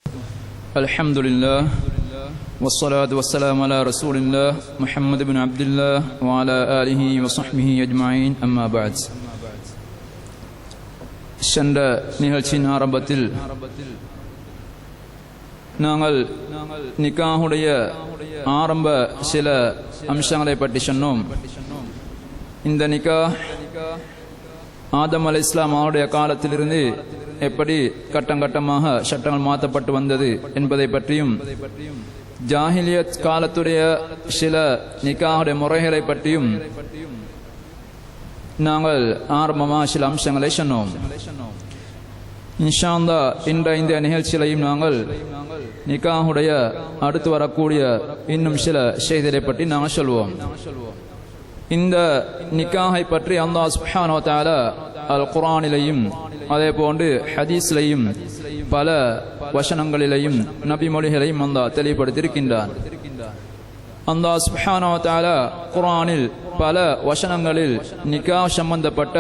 الحمد لله والصلاة والسلام على رسول الله محمد بن عبد الله وعلى آله وصحبه أجمعين أما بعد சென்ற நிகழ்ச்சியின் ஆரம்பத்தில் நாங்கள் நிக்காஹுடைய ஆரம்ப சில அம்சங்களை பற்றி சொன்னோம். இந்த நிக்காஹ் ஆதம் அலைஹிஸ்ஸலாம் அவருடைய காலத்திலிருந்து எப்படி கட்டம் கட்டமாக சட்டங்கள் மாற்றப்பட்டு வந்தது என்பதை பற்றியும், ஜாஹிலியத் காலத்துடைய சில நிக்காஹுடைய முறைகளை பற்றியும் நாங்கள் ஆரம்பமாக சில அம்சங்களை சொன்னோம். இன்ஷா அல்லாஹ் இன்றைய இந்த நிகழ்ச்சியிலையும் நாங்கள் நிக்காஹுடைய அடுத்து வரக்கூடிய இன்னும் சில செய்திகளை பற்றி நாங்கள் சொல்வோம். இந்த நிக்காஹை பற்றி அல்லாஹ் சுப்ஹானஹு வ தஆலா அல் குர்ஆனிலேயும் அதே போன்று ஹதீஸ்லையும் பல வசனங்களிலேயும் நபிமொழிகளையும் அல்லாஹ் தெளிவுபடுத்தியிருக்கின்றான். அல்லாஹ் சுப்ஹானஹு வ தஆலா குர்ஆனில் பல வசனங்களில் நிக்காஹ் சம்பந்தப்பட்ட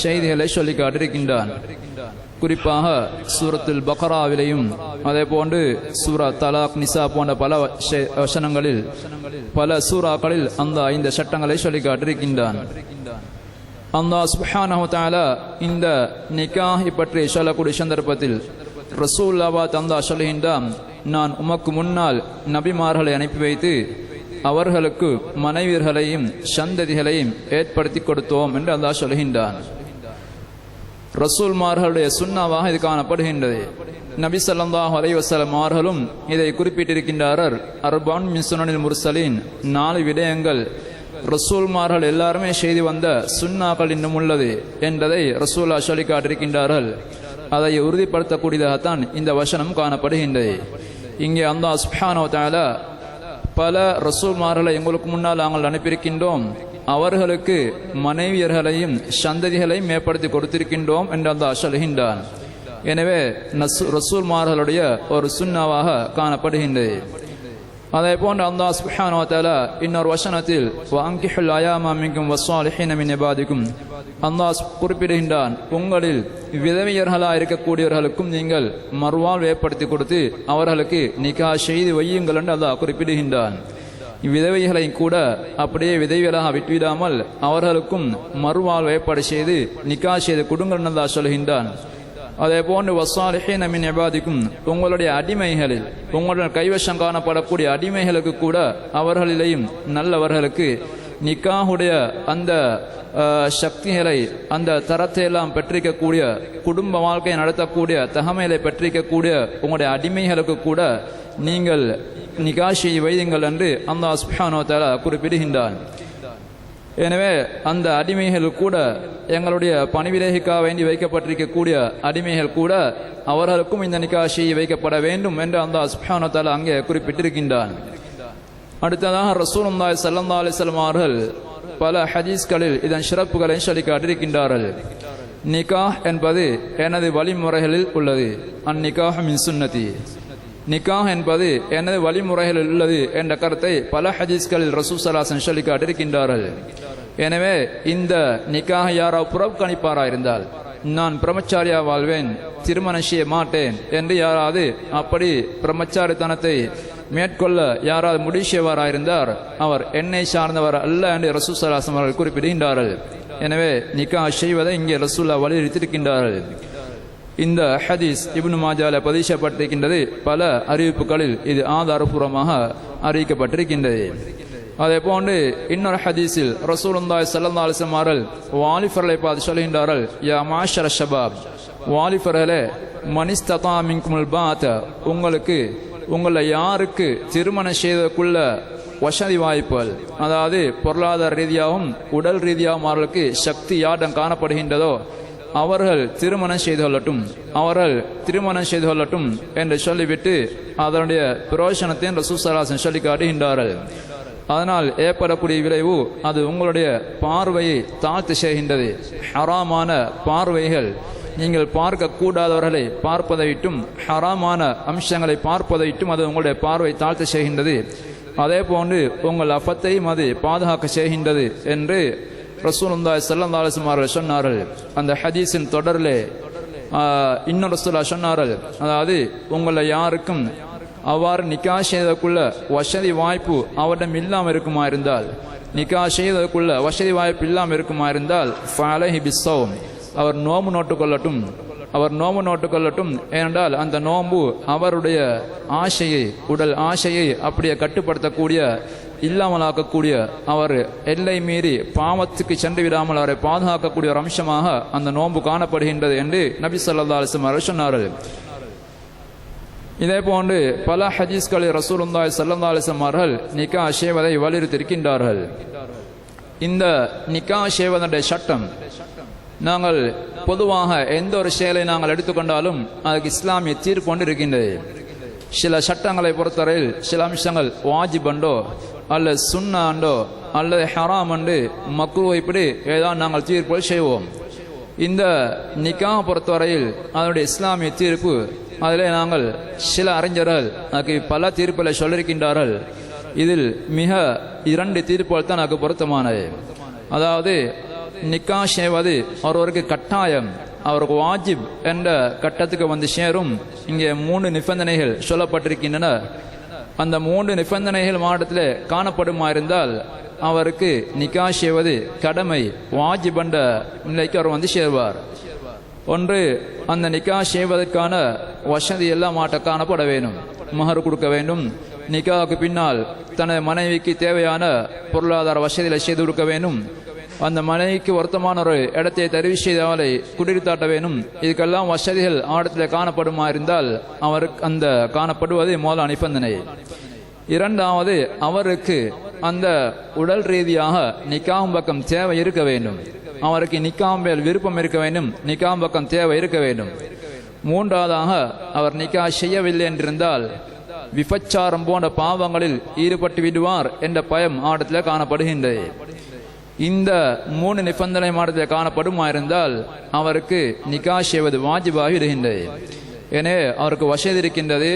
செய்திகளை சொல்லி காட்டியிருக்கின்றான். குறிப்பாக சூரத்துல் பக்ராவிலையும் அதே போன்று சூரா தலாக், நிசா போன்ற பல வசனங்களில் பல சூறாக்களில் அல்லாஹ் இந்த சட்டங்களை சொல்லி காட்டியிருக்கின்றான். அல்லாஹ் சுப்ஹானஹு வ தஆலா இந்த நிக்காஹ் பற்றி சொல்லக்கூடிய சந்தர்ப்பத்தில் ரசூலுல்லாஹ் அல்லாஹ் சொல்கின்றான், நான் உமக்கு முன்னால் நபிமார்களை அனுப்பி வைத்து அவர்களுக்கு மனைவியர்களையும் சந்ததிகளையும் ஏற்படுத்தி கொடுத்தோம் என்று அல்லாஹ் சொல்கின்றான். ரசூல்மார்களுடைய சுன்னாவாக இது காணப்படுகின்றது. நபி ஸல்லல்லாஹு அலைஹி வஸல்லம் அவர்களும் இதை குறிப்பிட்டிருக்கின்றார்கள். அர்பன் மின் சுனனில் முர்சலீன், 4 விடயங்கள் ரசூல்மார்கள் எல்லாருமே செய்து வந்த சுன்னாக்கள் இன்னும் உள்ளது என்பதை ரசூலா சொல்லி காட்டியிருக்கின்றார்கள். அதை உறுதிப்படுத்தக்கூடியதாகத்தான் இந்த வசனம் காணப்படுகின்றது. இங்கே அல்லாஹ் சுப்ஹானஹு வ தஆலா பல ரசூல்மார்களை எங்களுக்கு முன்னால் நாங்கள் அனுப்பியிருக்கின்றோம், அவர்களுக்கு மனைவியர்களையும் சந்ததிகளையும் ஏற்படுத்தி கொடுத்திருக்கின்றோம் என்று அல்லாஹ் சொல்கின்றான். எனவே ரசூல்மார்களுடைய ஒரு சுன்னாவாக காணப்படுகின்றது. அதே போன்று அல்லாஹ் சுப்ஹானஹு வ தஆலா இன்னொரு வசனத்தில் வஅன்கிஹுல் அயாமா மின்கும் வஸ்ஸாலிஹீன மின் இபாதிக்கும், அல்லாஹ் குறிப்பிடுகின்றான், உங்களில் விதவையர்களாக இருக்கக்கூடியவர்களுக்கும் நீங்கள் மறுவாழ்வு ஏற்படுத்தி கொடுத்து அவர்களுக்கு நிக்காஹ் செய்து வையுங்கள் என்று அல்லாஹ் குறிப்பிடுகின்றான். விதவைகளை கூட அப்படியே விதவைகளாக விட்டுவிடாமல் அவர்களுக்கும் மறுவாழ்வு ஏற்பாடு செய்து நிக்காஹ் செய்து கொடுங்கள் என்று அல்லாஹ் சொல்கின்றான். அதே போன்று வஸ்ஸாலிஹீன மின் இபாதிக்கும், உங்களுடைய அடிமைகளில் உங்களுடைய கைவசம் காணப்படக்கூடிய அடிமைகளுக்கு கூட அவர்களிலேயும் நல்லவர்களுக்கு நிக்காஹுடைய அந்த சக்திகளை அந்த தரத்தை எல்லாம் பெற்றிருக்கக்கூடிய, குடும்ப வாழ்க்கையை நடத்தக்கூடிய தகமைகளை பெற்றிருக்கக்கூடிய உங்களுடைய அடிமைகளுக்கு கூட நீங்கள் நிக்காஹ் செய்து வையுங்கள் என்று அல்லாஹ் சுப்ஹானஹு வ தஆலா குறிப்பிடுகின்றான். எனவே அந்த அடிமைகள் கூட, எங்களுடைய பணிவிலேக்காக வேண்டி வைக்கப்பட்டிருக்கக்கூடிய அடிமைகள் கூட அவர்களுக்கும் இந்த நிக்காஹ் செய்து வைக்கப்பட வேண்டும் என்று அல்லாஹ் சுப்ஹானஹு வ தஆலா அங்கே குறிப்பிட்டிருக்கின்றான். அடுத்ததாக ரசூலுல்லாஹி ஸல்லல்லாஹு அலைஹி வஸல்லம் அவர்கள் பல ஹதீஸ்களில் இதன் சிறப்புகளை சொல்லி காட்டியிருக்கின்றார்கள். நிக்காஹ் என்பது எனது வழிமுறைகளில் உள்ளது, அந்நிக்காஹ் மின் சுன்னதி, நிக்காஹ் என்பது எனது வழிமுறைகளில் உள்ளது என்ற கருத்தை பல ஹதீஸ்களில் ரசூல் ஸல்லல்லாஹு அலைஹி வஸல்லம் சொல்லி காட்டியிருக்கின்றார்கள். எனவே இந்த நிக்காஹ் யாராவது புறக்கணிப்பாரா இருந்தால், நான் பிரம்மச்சாரியா வாழ்வேன், திருமணம் செய்ய மாட்டேன் என்று யாராவது அப்படி பிரம்மச்சாரித்தனத்தை மேற்கொள்ள யாராவது முடிவு செய்வாராயிருந்தார், அவர் என்னை சார்ந்தவர் அல்ல என்று ரசூல் ஸல்லல்லாஹு அலைஹி வஸல்லம் அவர்கள் குறிப்பிடுகின்றார்கள். எனவே நிக்காஹ் செய்வதை இங்கே ரசூலுல்லாஹ் வலியுறுத்தியிருக்கின்றார்கள். இந்த ஹதீஸ் இப்னு மாஜால பதியப்பட்டிருக்கின்றது. பல அறிவிப்புகளில் இது ஆதாரபூர்வமாக அறிவிக்கப்பட்டிருக்கின்றது. அதே போன்று இன்னொரு ஹதீஸில் ரசூலுல்லாஹி ஸல்லல்லாஹு அலைஹி வஸல்லம் அவர்கள் வாலிபர்களை பார்த்து சொல்கின்றார்கள், யா மாஷர ஷபாப், வாலிபர்களே, மனிஸ்ததா மின்குமுல் பாத, உங்களுக்கு உங்களை யாருக்கு திருமணம் செய்வதற்குள்ள வசதி வாய்ப்புகள், அதாவது பொருளாதார ரீதியாகவும் உடல் ரீதியாகவும் அவர்களுக்கு சக்தி யாரிடம் காணப்படுகின்றதோ அவர்கள் திருமணம் செய்து கொள்ளட்டும், அவர்கள் திருமணம் செய்து கொள்ளட்டும் என்று சொல்லிவிட்டு அதனுடைய பிரயோஜனத்தை ரசூல் ஸல்லல்லாஹு அலைஹி வஸல்லம் சொல்லி காட்டுகின்றார்கள். அதனால் ஏற்படக்கூடிய விளைவு அது உங்களுடைய பார்வையை தாழ்த்து செய்கின்றது. ஹராமான பார்வைகள், நீங்கள் பார்க்க கூடாதவர்களை பார்ப்பதை விட்டும் ஹராமான அம்சங்களை பார்ப்பதை விட்டும் அது உங்களுடைய பார்வை தாழ்த்து செய்கின்றது. அதே போன்று உங்கள் அஃபத்தையும் அது பாதுகாக்க செய்கின்றது என்று ரசூலுல்லாஹி ஸல்லல்லாஹு அலைஹி வஸல்லம் அவர்கள் சொன்னார்கள். அந்த ஹதீஸின் தொடரிலே இன்னொரு ரசூலுல்லாஹ் சொன்னார்கள், அதாவது உங்களை யாருக்கும் அவ்வாறு நிக்கா செய்வதற்குள்ள வசதி வாய்ப்பு அவரிடம் இல்லாமல் இருக்குமா இருந்தால், நிக்கா செய்வதற்குள்ள வசதி வாய்ப்பு இல்லாமல் இருக்குமா இருந்தால் ஃபஅலைஹி பிஸ்ஸௌம், அவர் நோம்பு நோட்டுக்கொள்ளட்டும், அவர் நோம்பு நோட்டுக்கொள்ளட்டும். ஏனென்றால் அந்த நோம்பு அவருடைய ஆசையை, உடல் ஆசையை அப்படியே கட்டுப்படுத்தக்கூடிய, இல்லாமலாக்கக்கூடிய, அவர் எல்லை மீறி பாவத்துக்கு சென்று விடாமல் அவரை பாதுகாக்கக்கூடிய ஒரு அம்சமாக அந்த நோன்பு காணப்படுகின்றது என்று நபி ஸல்லல்லாஹு அலைஹி வஸல்லம் அவர்கள் சொன்னார்கள். இதே போன்று பல ஹதீஸ்களில் ரசூலுல்லாஹி ஸல்லல்லாஹு அலைஹி வஸல்லம் அவர்கள் நிக்கா செய்வதை வலியுறுத்தியிருக்கின்றார்கள். இந்த நிக்கா செய்வதனுடைய சட்டம், நாங்கள் பொதுவாக எந்த ஒரு செயலை நாங்கள் எடுத்துக்கொண்டாலும் அதுக்கு இஸ்லாமிய தீர்ப்பு கொண்டு இருக்கின்றது. சில சட்டங்களை பொறுத்தவரையில் சில அம்சங்கள் வாஜிபண்டோ அல்லது சுன்னாண்டோ அல்லது ஹராம் அண்டு மக்ரூ, இப்படி ஏதாவது நாங்கள் தீர்ப்புகள் செய்வோம். இந்த நிக்கா பொறுத்தவரையில் அதனுடைய இஸ்லாமிய தீர்ப்பு, அதிலே நாங்கள் சில அறிஞர்கள் அதுக்கு பல தீர்ப்புகளை சொல்லியிருக்கின்றார்கள். இதில் மிக 2 தீர்ப்புகள் தான் எனக்கு பொருத்தமானது. அதாவது நிக்கா செய்வது ஒருவருக்கு கட்டாயம், அவருக்கு வாஜிப் என்ற கட்டத்துக்கு வந்து சேரும். இங்கே 3 நிபந்தனைகள் சொல்லப்பட்டிருக்கின்றன. அந்த 3 நிபந்தனைகள் மாவட்டத்தில் காணப்படுமா இருந்தால் அவருக்கு நிக்கா செய்வது கடமை, வாஜிப் என்ற நிலைக்கு அவர் வந்து சேர்வார். ஒன்று, அந்த நிக்கா செய்வதற்கான வசதி எல்லாம் மாட்ட காணப்பட வேண்டும், மஹர் கொடுக்க வேண்டும். நிக்காவுக்கு பின்னால் தனது மனைவிக்கு தேவையான பொருளாதார வசதிகளை செய்து கொடுக்க வேண்டும். அந்த மனைவிக்கு பொருத்தமான ஒரு இடத்தை தெரிவு செய்து அவளை குடியிருத்தாட்ட வேண்டும். இதுக்கெல்லாம் வசதிகள் ஆடத்தில் காணப்படுமா இருந்தால் அவருக்கு அந்த காணப்படுவது முதல் நிபந்தனை. 2வது, அவருக்கு அந்த உடல் ரீதியாக நிக்காம் பக்கம் தேவை இருக்க வேண்டும். அவருக்கு நிக்காம்பேல் விருப்பம் இருக்க வேண்டும், நிக்காம் பக்கம் தேவை இருக்க வேண்டும். 3வதாக, அவர் நிக்கா செய்யவில்லை என்றிருந்தால் விபச்சாரம் போன்ற பாவங்களில் ஈடுபட்டு விடுவார் என்ற பயம் ஆடத்தில் காணப்படுகின்றது. இந்த 3 நிபந்தனை மாடத்தில் காணப்படுமா இருந்தால் அவருக்கு நிக்கா செய்வது வாஜிபாகி விடுகின்றது. எனவே அவருக்கு வசதி இருக்கின்றது,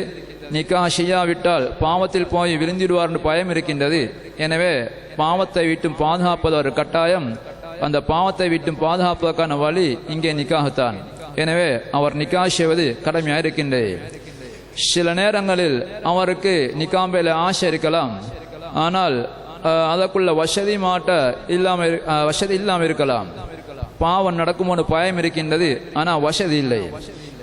நிக்கா செய்யாவிட்டால் பாவத்தில் போய் விழுந்திடுவார் என்று பயம் இருக்கின்றது. எனவே பாவத்தை விட்டும் பாதுகாப்பது ஒரு கட்டாயம். அந்த பாவத்தை விட்டும் பாதுகாப்பதற்கான வழி இங்கே நிக்காகத்தான். எனவே அவர் நிக்கா செய்வது கடமையாக இருக்கின்றது. சில நேரங்களில் அவருக்கு நிக்காம்பேல ஆசை இருக்கலாம், ஆனால் அதற்குள்ள வசதி இல்லாமல் இருக்கலாம். பாவம் நடக்கும்போது பயம் இருக்கின்றது, ஆனால் வசதி இல்லை.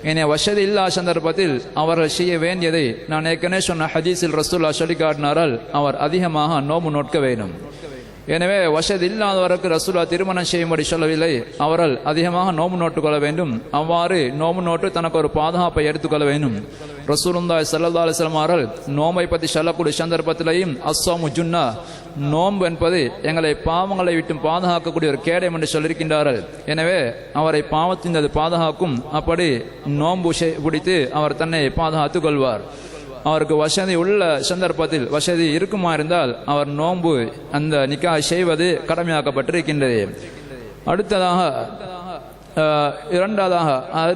எனவே வசதி இல்லாத சந்தர்ப்பத்தில் அவர்கள் செய்ய வேண்டியதை நான் ஏற்கனவே சொன்ன ஹதீஸில் ரசூலுல்லாஹ் சொல்லி காட்டினார்கள், அவர் அதிகமாக நோம்பு நோட்க வேண்டும். எனவே வசதி இல்லாதவருக்கு ரசூலுல்லாஹ் திருமணம் செய்யும்படி சொல்லவில்லை, அவர்கள் அதிகமாக நோம்பு நோட்டுக்கொள்ள வேண்டும். அவ்வாறு நோம்பு நோட்டு தனக்கு ஒரு பாதுகாப்பை எடுத்துக்கொள்ள வேண்டும். ரசூலுல்லாஹி ஸல்லல்லாஹு அலைஹி வஸல்லம் அவர்கள் நோம்பை பற்றி சொல்லக்கூடிய சந்தர்ப்பத்திலையும் அஸ்ஸாமு ஜுன்னா, நோம்பு என்பது எங்களை பாவங்களை விட்டு பாதுகாக்கக்கூடிய ஒரு கேடயம் என்று சொல்லியிருக்கின்றார்கள். எனவே அவரை பாவத்தின் அது பாதுகாக்கும். அப்படி நோம்பு பிடித்து அவர் தன்னை பாதுகாத்துக் கொள்வார். அவருக்கு வசதி உள்ள சந்தர்ப்பத்தில் வசதி இருக்குமா இருந்தால் அவர் நோன்பு அந்த நிக்கா செய்வது கடமையாக்கப்பட்டிருக்கின்றது.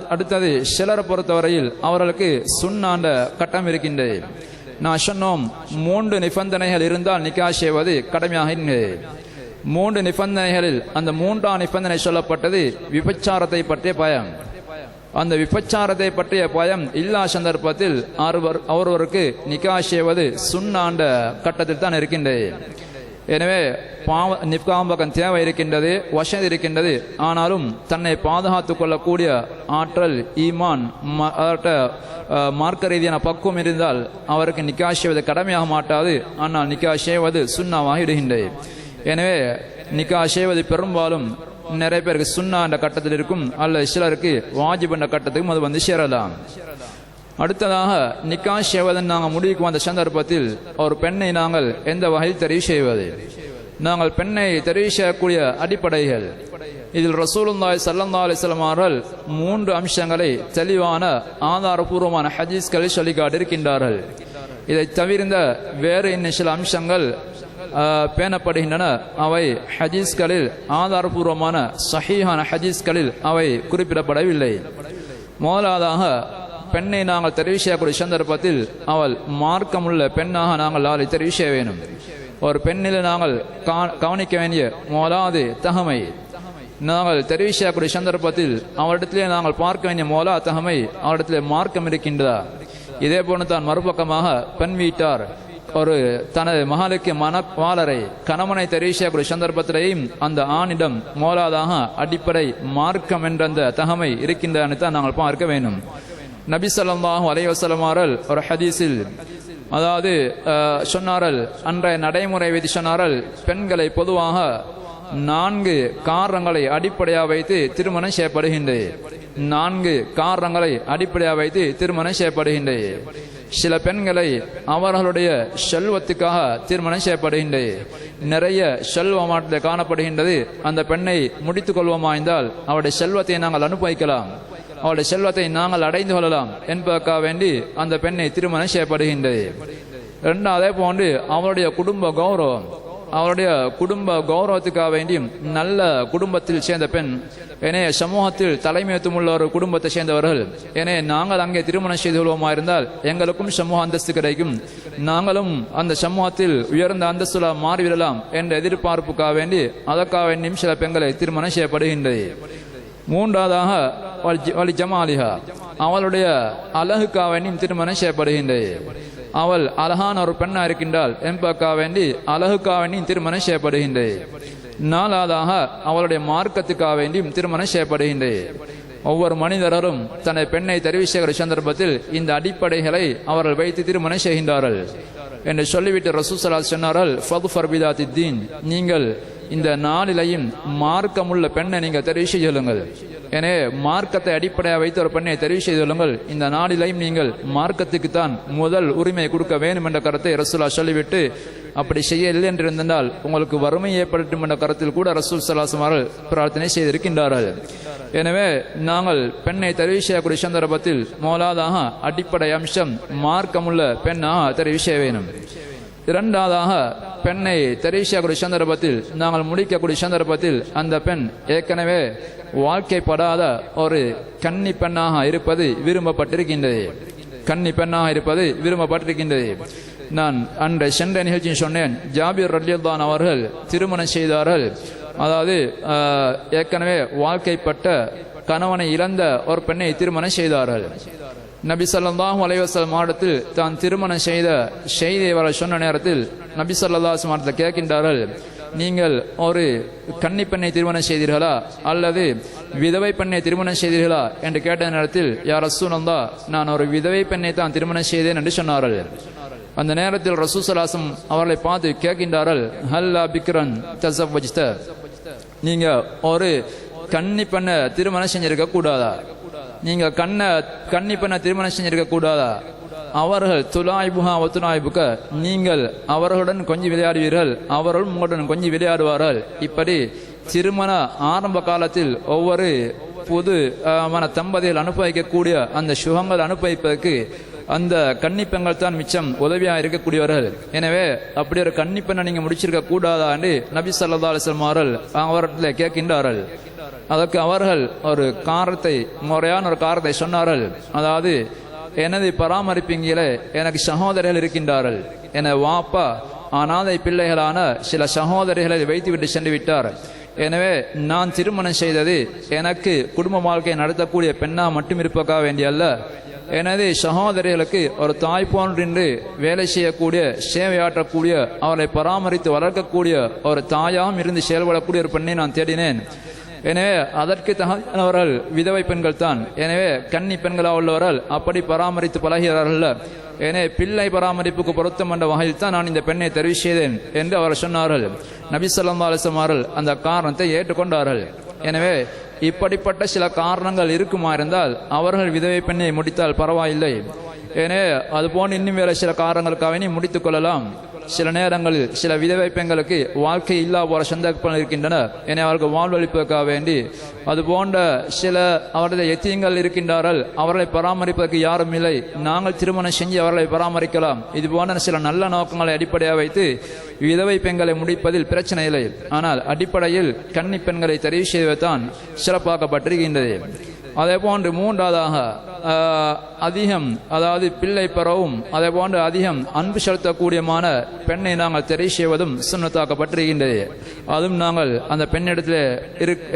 அடுத்தது சிலரை பொறுத்தவரையில் அவர்களுக்கு சுன்னாண்ட கட்டம் இருக்கின்றது. நான் சொன்னோம் 3 நிபந்தனைகள் இருந்தால் நிக்கா செய்வது கடமையாக இருக்கின்றது. 3 நிபந்தனைகளில் அந்த 3ஆம் நிபந்தனை சொல்லப்பட்டது விபச்சாரத்தை பற்றிய பயம். அந்த விபச்சாரத்தை பற்றிய பயம் இல்லா சந்தர்ப்பத்தில் ஒருவருக்கு நிக்கா செய்வது சுன்னாண்ட கட்டத்தில் தான் இருக்கின்றது. எனவே நிக்காம்பகம் தேவை இருக்கின்றது, வசதி இருக்கின்றது. ஆனாலும் தன்னை பாதுகாத்துக் கொள்ளக்கூடிய ஆற்றல், ஈமான், மார்க்க ரீதியான பக்குவம் இருந்தால் அவருக்கு நிக்கா செய்வது கடமையாக மாட்டாது, ஆனால் நிக்கா செய்வது சுன்னாவாக இடுகின்றது. எனவே நிக்கா செய்வது பெரும்பாலும் நிறைய பேருக்கு சுன்னா என்ற கட்டத்தில் இருக்கும், அல்லது சிலருக்கு வாஜிப் என்ற கட்டத்துக்கும் அது வந்து சேரலாம். அடுத்ததாக நிக்கா செய்வதன் நாங்கள் முடிவுக்கு வந்த சந்தர்ப்பத்தில் ஒரு பெண்ணை நாங்கள் எந்த வகையில் தெரிவு செய்வது? நாங்கள் பெண்ணை தெரிவு செய்யக்கூடிய அடிப்படைகள், இதில் ரசூலுல்லாஹி ஸல்லல்லாஹு அலைஹி வஸல்லம் அவர்கள் 3 அம்சங்களை தெளிவான ஆதாரபூர்வமான ஹதீஸ்களில் சொல்லி காட்டியிருக்கின்றார்கள். இதை தவிர்ந்த வேறு இன்னும் சில அம்சங்கள் பேணப்படுகின்றன. அவை ஹதீஸ்களில் ஆதாரபூர்வமான சஹீஹான ஹதீஸ்களில் அவை குறிப்பிடப்படவில்லை. முதலாவதாக, பெண்ணை நாங்கள் தெரிவு செய்யக்கூடிய சந்தர்ப்பத்தில் அவள் மார்க்கமுள்ள பெண்ணாக நாங்கள் அவளை தெரிவு செய்ய வேண்டும். ஒரு பெண்ணில் நாங்கள் கவனிக்க வேண்டிய முதலாவது தகமை, நாங்கள் தெரிவு செய்யக்கூடிய சந்தர்ப்பத்தில் அவரிடத்திலே நாங்கள் பார்க்க வேண்டிய மோலா தகமை அவரிடத்திலே மார்க்கம் இருக்கின்றதா? இதே போன்று தான் மறுபக்கமாக பெண் வீட்டார் ஒரு தனது மகளுக்கு மனவாளரை கணவனை தெரிவு செய்யக்கூடிய சந்தர்ப்பத்திலேயும் அந்த ஆணிடம் மோலாதாக அடிப்படை மார்க்கம் என்ற அந்த தகமை இருக்கின்றன்னு தான் நாங்கள் பார்க்க வேண்டும். நபி ஸல்லல்லாஹு அலைஹி வஸல்லம் அவர்கள் ஒரு ஹதீஸில் அதாவது சொன்னார்கள், அன்றைய நடைமுறை வைத்து சொன்னார்கள், பெண்களை பொதுவாக 4 காரணங்களை அடிப்படையாக வைத்து திருமணம் செய்யப்படுகின்றது. 4 காரணங்களை அடிப்படையாக வைத்து திருமணம் செய்யப்படுகின்றது. சில பெண்களை அவர்களுடைய செல்வத்துக்காக திருமணம் செய்யப்படுகின்றது. நிறைய செல்வமாட்டத்தில் காணப்படுகின்றது. அந்த பெண்ணை முடித்துக் கொள்வோமாய்ந்தால் அவருடைய செல்வத்தை நாங்கள் அனுபவிக்கலாம், அவருடைய செல்வத்தை நாங்கள் அடைந்து கொள்ளலாம் என்பதற்காக வேண்டி அந்த பெண்ணை திருமணம் செய்யப்படுகின்றது. அதே போன்று அவருடைய குடும்ப கௌரவம், அவருடைய குடும்ப கௌரவத்துக்காக வேண்டியும் நல்ல குடும்பத்தில் சேர்ந்த பெண், எனவே சமூகத்தில் தலைமைத்துவம் உள்ள ஒரு குடும்பத்தை சேர்ந்தவர்கள், எனவே நாங்கள் அங்கே திருமணம் செய்து கொள்வோமா இருந்தால் எங்களுக்கும் சமூக அந்தஸ்து கிடைக்கும், நாங்களும் அந்த சமூகத்தில் உயர்ந்த அந்தஸ்துல மாறிவிடலாம் என்ற எதிர்பார்ப்புக்காக வேண்டி அதற்காக வேண்டியும் சில பெண்களை திருமணம் செய்யப்படுகின்றது. 3ஆவதாக வலி ஜமாலிஹா, அவளுடைய அழகுக்காக வேண்டியும் திருமணம் செய்யப்படுகின்றது. அவள் அழகான ஒரு பெண்ணா இருக்கின்றாள் என்பதற்காக வேண்டி அழகுக்காக வேண்டியும் திருமணம் செய்யப்படுகின்றது. 4ஆவதாக அவளுடைய மார்க்கத்துக்காக வேண்டியும் திருமணம் செய்யப்படுகின்றது. ஒவ்வொரு மனிதரும் தன்னை பெண்ணை தெரிவு செய்கிற சந்தர்ப்பத்தில் இந்த அடிப்படைகளை அவர்கள் வைத்து திருமணம் செய்கின்றார்கள் என்று சொல்லிவிட்டு ரசூல் ஸல்லல்லாஹு அலைஹி வஸல்லம் சொன்னார்கள், ஃபத்ஃபர் பிதாத்தித்தீன், நீங்கள் இந்த 4லையும் மார்க்கமுள்ள பெண்ணை நீங்கள் தெரிவு செய்யுங்கள். எனவே மார்க்கத்தை அடிப்படையாக வைத்து ஒரு பெண்ணை தெரிவு செய்துள்ளுங்கள். இந்த 4லையும் நீங்கள் மார்க்கத்துக்கு தான் முதல் உரிமை கொடுக்க வேண்டும் என்ற கருத்தை ரசூலுல்லாஹ் சொல்லிவிட்டு, அப்படி செய்யவில்லை என்றிருந்தால் உங்களுக்கு வறுமை ஏற்படும் என்ற கருத்தில் கூட ரசூல் ஸல்லல்லாஹு அலைஹி வஸல்லம் பிரார்த்தனை செய்திருக்கின்றார்கள். எனவே நாங்கள் பெண்ணை தெரிவு செய்யக்கூடிய சந்தர்ப்பத்தில் முதலாவதாக அடிப்படை அம்சம் மார்க்கமுள்ள பெண்ணாக தெரிவு செய்ய வேண்டும். 2ஆவதாக பெண்ணை தெரிவு செய்யக்கூடிய சந்தர்ப்பத்தில் நாங்கள் முடிக்கக்கூடிய சந்தர்ப்பத்தில் அந்த பெண் ஏற்கனவே வாழ்க்கைப்படாத ஒரு கன்னி பெண்ணாக இருப்பது விரும்பப்பட்டிருக்கின்றது. கன்னி பெண்ணாக இருப்பது விரும்பப்பட்டிருக்கின்றது. நான் அன்றைய சென்ற நிகழ்ச்சியில் சொன்னேன், ஜாபிர் ரலியல்லாஹு அன்ஹு அவர்கள் திருமணம் செய்தார்கள். அதாவது ஏற்கனவே வாழ்க்கைப்பட்ட கணவனை இழந்த ஒரு பெண்ணை திருமணம் செய்தார்கள். நபி ஸல்லல்லாஹு அலைஹி வஸல்லம் மாடத்தில் தான் திருமணம் செய்த செய்தியை வர சொன்ன நேரத்தில் நபி ஸல்லல்லாஹு அலைஹி வஸல்லம் கேட்கின்றார்கள், நீங்கள் ஒரு கன்னி பெண்ணை திருமணம் செய்தீர்களா அல்லது விதவை பெண்ணை திருமணம் செய்தீர்களா என்று கேட்ட நேரத்தில், யா ரசூலல்லாஹ், நான் ஒரு விதவை பெண்ணை தான் திருமணம் செய்தேன் என்று சொன்னார்கள். அந்த நேரத்தில் ரசூல் ஸல்லல்லாஹு அலைஹி வஸல்லம் அவர்களை பார்த்து கேட்கின்றார்கள், ஹல்லா பிக்ரன் தஸவ்வஜ்த, நீங்க ஒரு கன்னி பெண்ணை திருமணம் செஞ்சிருக்க கூடாதா? நீங்க கன்னி பெண்ணை திருமணம் செஞ்சிருக்க கூடாதா? அவர்கள் துலாய்புகா ஒத்துலாய்புக்க, நீங்கள் அவர்களுடன் கொஞ்சம் விளையாடுவீர்கள், அவர்களும் உங்களுடன் கொஞ்சம் விளையாடுவார்கள். இப்படி திருமண ஆரம்ப காலத்தில் ஒவ்வொரு புது தம்பதிகள் அனுபவிக்கக்கூடிய அந்த சுகங்கள் அனுபவிப்பதற்கு அந்த கன்னிப்பெண்கள் தான் மிச்சம் உதவியாக இருக்கக்கூடியவர்கள். எனவே அப்படி ஒரு கன்னிப்பெண்ணை நீங்க முடிச்சிருக்க கூடாதா என்று நபி ஸல்லல்லாஹு அலைஹி வஸல்லம் அவர்கள் கேட்கின்றார்கள். அதற்கு அவர்கள் ஒரு காரணத்தை, முறையான ஒரு காரணத்தை சொன்னார்கள். அதாவது, எனது பராமரிப்பீங்களே எனக்கு சகோதரிகள் இருக்கின்றார்கள், என வாப்பா அனாதை பிள்ளைகளான சில சகோதரிகளை வைத்துவிட்டு சென்று விட்டார். எனவே நான் திருமணம் செய்தது எனக்கு குடும்ப வாழ்க்கையை நடத்தக்கூடிய பெண்ணா மட்டும் இருப்பதற்காக வேண்டியல்ல, எனது சகோதரிகளுக்கு ஒரு தாய் போன்று வேலை செய்யக்கூடிய, சேவையாற்றக்கூடிய, அவரை பராமரித்து வளர்க்கக்கூடிய ஒரு தாயாகவும் இருந்து செயல்படக்கூடிய ஒரு பெண்ணை நான் தேடினேன். எனவே அதற்கு தகுந்தவர்கள் விதவை பெண்கள் தான். எனவே கன்னி பெண்களாக உள்ளவர்கள் அப்படி பராமரித்து பழகிறார்கள். எனவே பிள்ளை பராமரிப்புக்கு பொருத்தம் என்ற வகையில் தான் நான் இந்த பெண்ணை தெரிவு செய்தேன் என்று அவர் சொன்னார்கள். நபி ஸல்லல்லாஹு அலைஹி வஸல்லம் அவர்கள் அந்த காரணத்தை ஏற்றுக்கொண்டார்கள். எனவே இப்படிப்பட்ட சில காரணங்கள் இருக்குமா இருந்தால் அவர்கள் விதவை பெண்ணை முடித்தால் பரவாயில்லை. எனவே அதுபோன்று இன்னும் வேற சில காரணங்களுக்காக முடித்துக் கொள்ளலாம். சில நேரங்களில் சில விதவை பெண்களுக்கு வாழ்க்கை இல்லா போற சந்தர்ப்பங்கள் இருக்கின்றன. எனவே அவர்களுக்கு வாழ்வளிப்பதற்காக வேண்டி அது போன்ற சில அவருடைய எத்தியங்கள் இருக்கின்றார்கள், அவர்களை பராமரிப்பதற்கு யாரும் இல்லை, நாங்கள் திருமணம் செஞ்சு அவர்களை பராமரிக்கலாம். இது போன்ற சில நல்ல நோக்கங்களை அடிப்படையாக வைத்து விதவை பெண்களை முடிப்பதில் பிரச்சனை இல்லை. ஆனால் அடிப்படையில் கன்னி பெண்களை தெரிவு செய்வதுதான் சிறப்பாக்கப்பட்டிருக்கின்றது. அதே போன்று மூன்றாவதாக அதிகம் அதாவது பிள்ளை பெறவும் அதே போன்று அதிகம் அன்பு செலுத்தக்கூடியமான பெண்ணை நாங்கள் தெரிவு செய்வதும் சுன்னத்தாக்கப்பட்டிருக்கின்றது. அதுவும் நாங்கள் அந்த பெண்ணிடத்தில்